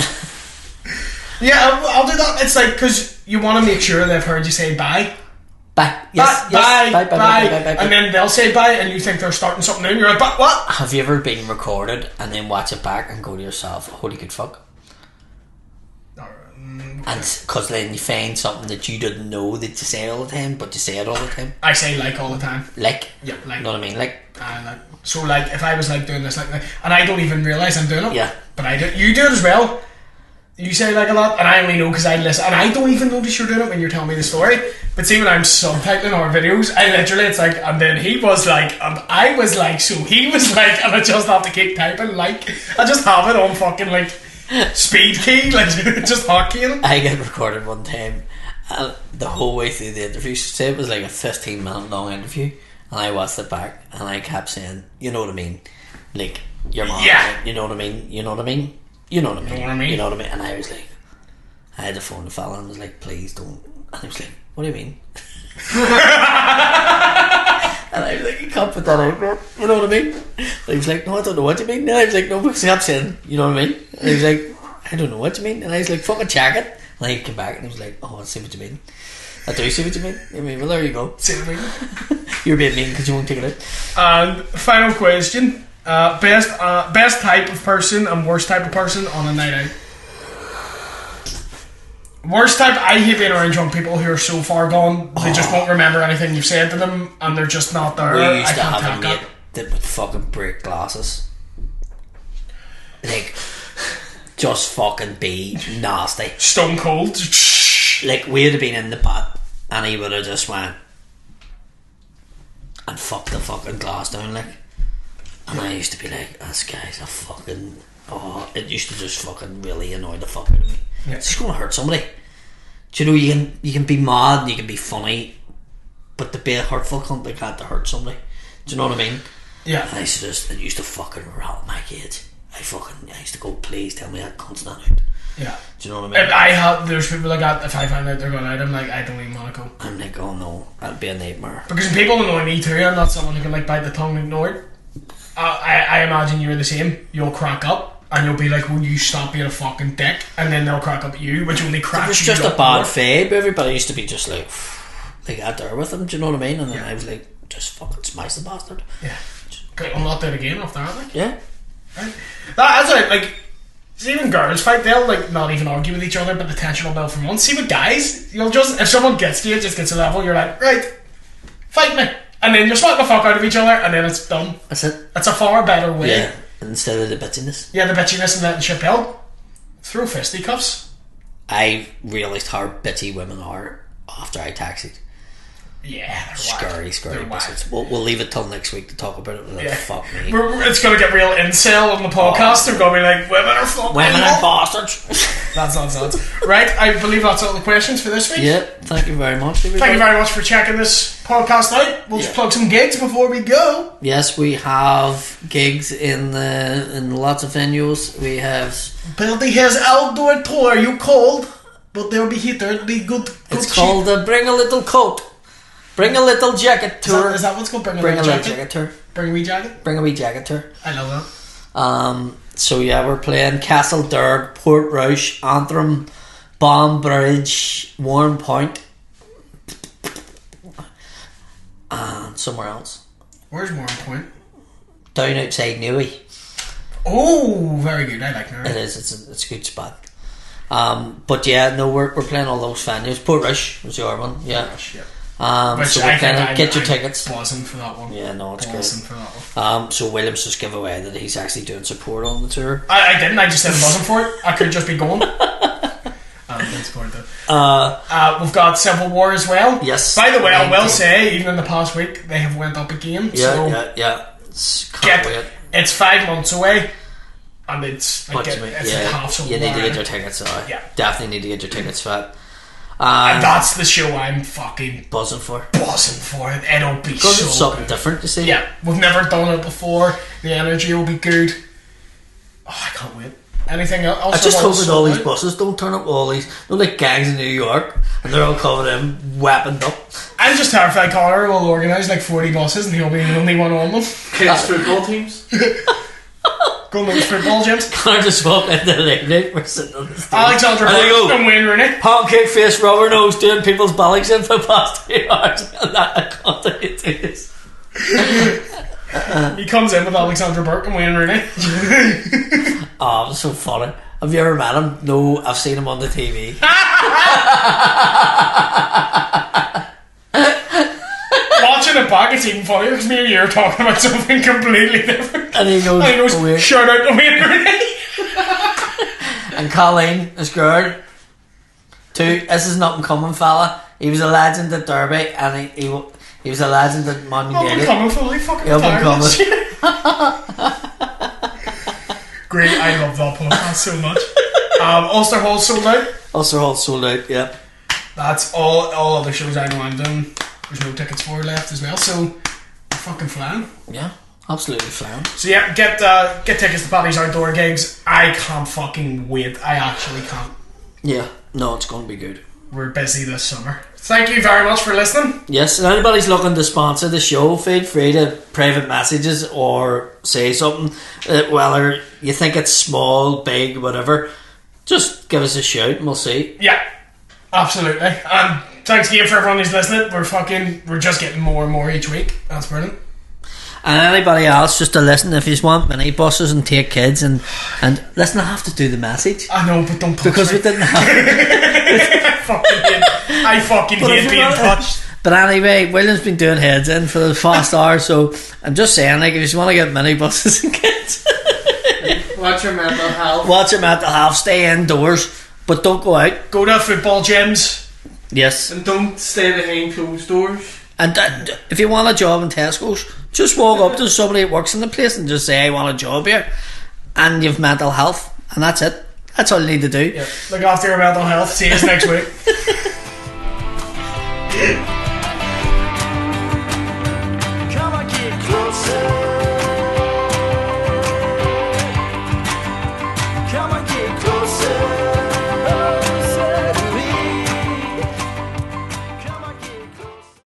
Yeah, I'll do that. It's because you want to make sure they've heard you say bye. Bye. Yes, bye. Bye. And then they'll say bye, and you think they're starting something new, and you're like, but what? Have you ever been recorded and then watch it back and go to yourself, holy good fuck? And because then you find something that you didn't know that you say all the time, but you say it all the time. I say all the time. Yeah, you know what I mean? So if I was doing this and I don't even realise I'm doing it. Yeah. But I do. You do it as well. You say a lot, and I only know because I listen, and I don't even notice you're doing it when you're telling me the story. But see, when I'm subtitling our videos, I literally, it's and then he was and I was so he was and I just have to keep typing I just have it on fucking speed key, just hotkeying. I got recorded one time, and the whole way through the interview, say it was a 15-minute long interview, and I watched it back, and I kept saying, you know what I mean, your mom, yeah, you know what I mean, you know what I mean. You know what I mean? You know what I mean? And I was I had to phone the fella and was please don't. And he was what do you mean? And I was you can't put that out, man. You know what I mean? And he was no, I don't know what you mean. And I was no, because I kept saying, you know what I mean? And he was I don't know what you mean. And I was fucking check it. And he came back and he was oh, I see what you mean. I do see what you mean. I mean, well, there you go. See what I mean? You're being mean because you won't take it out. And final question. Best type of person and worst type of person on a night out. Worst type, I hate being around drunk people who are so far gone they just won't remember anything you've said to them and they're just not there. We used to have a mate that would fucking break glasses. Just fucking be nasty. Stone cold. We'd have been in the pot and he would have just went and fucked the fucking glass down And I used to be this guy's a fucking oh, it used to just fucking really annoy the fuck out of me. Yeah. It's just going to hurt somebody. Do you know, you can be mad and you can be funny, but to be a hurtful cunt, they can't to hurt somebody. Do you know what I mean? Yeah. And it used to fucking rattle my cage. I used to go, please tell me that cunt's not out. Yeah. Do you know what I mean? There's people like that, if I find out they're going out, I'm like, I don't even want to go. I'm like, oh no, that'd be a nightmare. Because people annoy me too. I'm not someone who can like bite the tongue and ignore it. I imagine you're the same. You'll crack up and you'll be like, will you stop being a fucking dick? And then they'll crack up at you, which only cracks It was you just up a bad more. fade. Everybody used to be just like out there with them. Do you know what I mean? And then I was like, just fucking smash the bastard. Yeah. Okay, I'll not do it again after that. Like. Yeah. Right. That's it. Like, even girls fight, they'll like not even argue with each other, but the tension will build for months. See with guys, you'll just, if someone gets to you, it just gets to a level, you're like, right, fight me. And then you smack the fuck out of each other, and then it's done. That's it. It's a far better way. Yeah. Instead of the bitchiness. Yeah, the bitchiness and letting shit build. Throw fisticuffs. I realised how bitchy women are after I taxied. Yeah, they're Scary They're biscuits. We'll leave it till next week to talk about it. Yeah. Fuck me. It's going to get real incel on the podcast. They're going to be like, women are fucking Women and bastards. That's nonsense. Right, I believe that's all the questions for this week. Yeah, thank you very much, everybody. Thank you very much for checking this podcast out. We'll just plug some gigs before we go. Yes, we have gigs in lots of venues. We have... Billy has outdoor tour. You cold, but there'll be heater. It'll be good. It's called Bring a Little Coat. Bring a Little Jacket Tour. Is that what's called? Bring a Little jacket? Jacket Tour. Bring a wee jacket? Bring a Wee Jacket Tour. I love that. So yeah, we're playing Castle Derg, Portrush, Antrim, Bombridge, Warren Point, and somewhere else. Where's Warren Point? Down outside Newey. Oh, very good. I like Newey. It is. It's a good spot. But yeah, no, we're playing all those venues. Portrush was your one. Yeah. Gosh, yeah. So we're playing. Get your tickets. Buzzing for that one. Yeah, no, it's buzzing great. for that one. So Williams just gave away that he's actually doing support on the tour. I didn't. I just said buzzing for it. I could just be going. Support though. We've got Civil War as well. Yes. By the way, I will say, even in the past week, they have went up again. Yeah. Can't wait. It's 5 months away, and it's like like half so. You need to get your tickets. Yeah, definitely need to get your tickets for that. And that's the show I'm fucking buzzing for. It. It'll be because so it's something good. different to see. Yeah, we've never done it before. The energy will be good. Oh, I can't wait. Anything else? I just hope that all these buses don't turn up all these. They're like gangs in New York, and they're all covered in weaponed up. I'm just terrified Connor will organise like 40 buses, and he'll be the only one on them. Kids football teams. Go to those football gyms. Connor just walked into the late night. We're sitting on the stage. Alexander Burke and Wayne Rooney. Pancake face, rubber nose, doing people's bellies in for the past 3 hours, and that I can't do this. He comes in with Alexander Burke and Wayne Rooney. Oh, it's so funny. Have you ever met him? No, I've seen him on the TV. Watching it back, it's even funnier because me and you are talking about something completely different. And he knows shout out to Wayne Rooney. And Colleen, this girl, this is nothing coming, fella. He was a legend at Derby, and he was a legend at Monument. I'll be coming for like fucking He'll be tired coming. this year. Great, I love that podcast so much. Ulster Hall sold out. Ulster Hall sold out, yeah. That's all other shows I know I'm doing. There's no tickets for left as well, so we're fucking flying. Yeah, absolutely flying. So yeah, get tickets to Paddy's outdoor gigs. I can't fucking wait. I actually can't. Yeah, no, it's going to be good. We're busy this summer. Thank you very much for listening. Yes, and anybody's looking to sponsor the show, feel free to private messages or say something. Whether you think it's small, big, whatever, just give us a shout and we'll see. Yeah, absolutely. And thanks again for everyone who's listening. We're just getting more and more each week. That's brilliant. And anybody else, just to listen, if you want mini buses and take kids and listen, I have to do the message. I know, but don't touch because me. we didn't have. I fucking hate being touched. But anyway, William's been doing heads in for the past hour, so I'm just saying, like, if you want to get mini buses and kids, Watch your mental health. watch your mental health, stay indoors, but don't go out. Go to football gyms. Yes. And don't stay behind closed doors. And if you want a job in Tesco's, just walk up to somebody that works in the place and just say, I want a job here. and you've mental health, and that's it. That's all you need to do. Look after your mental health. See you next week.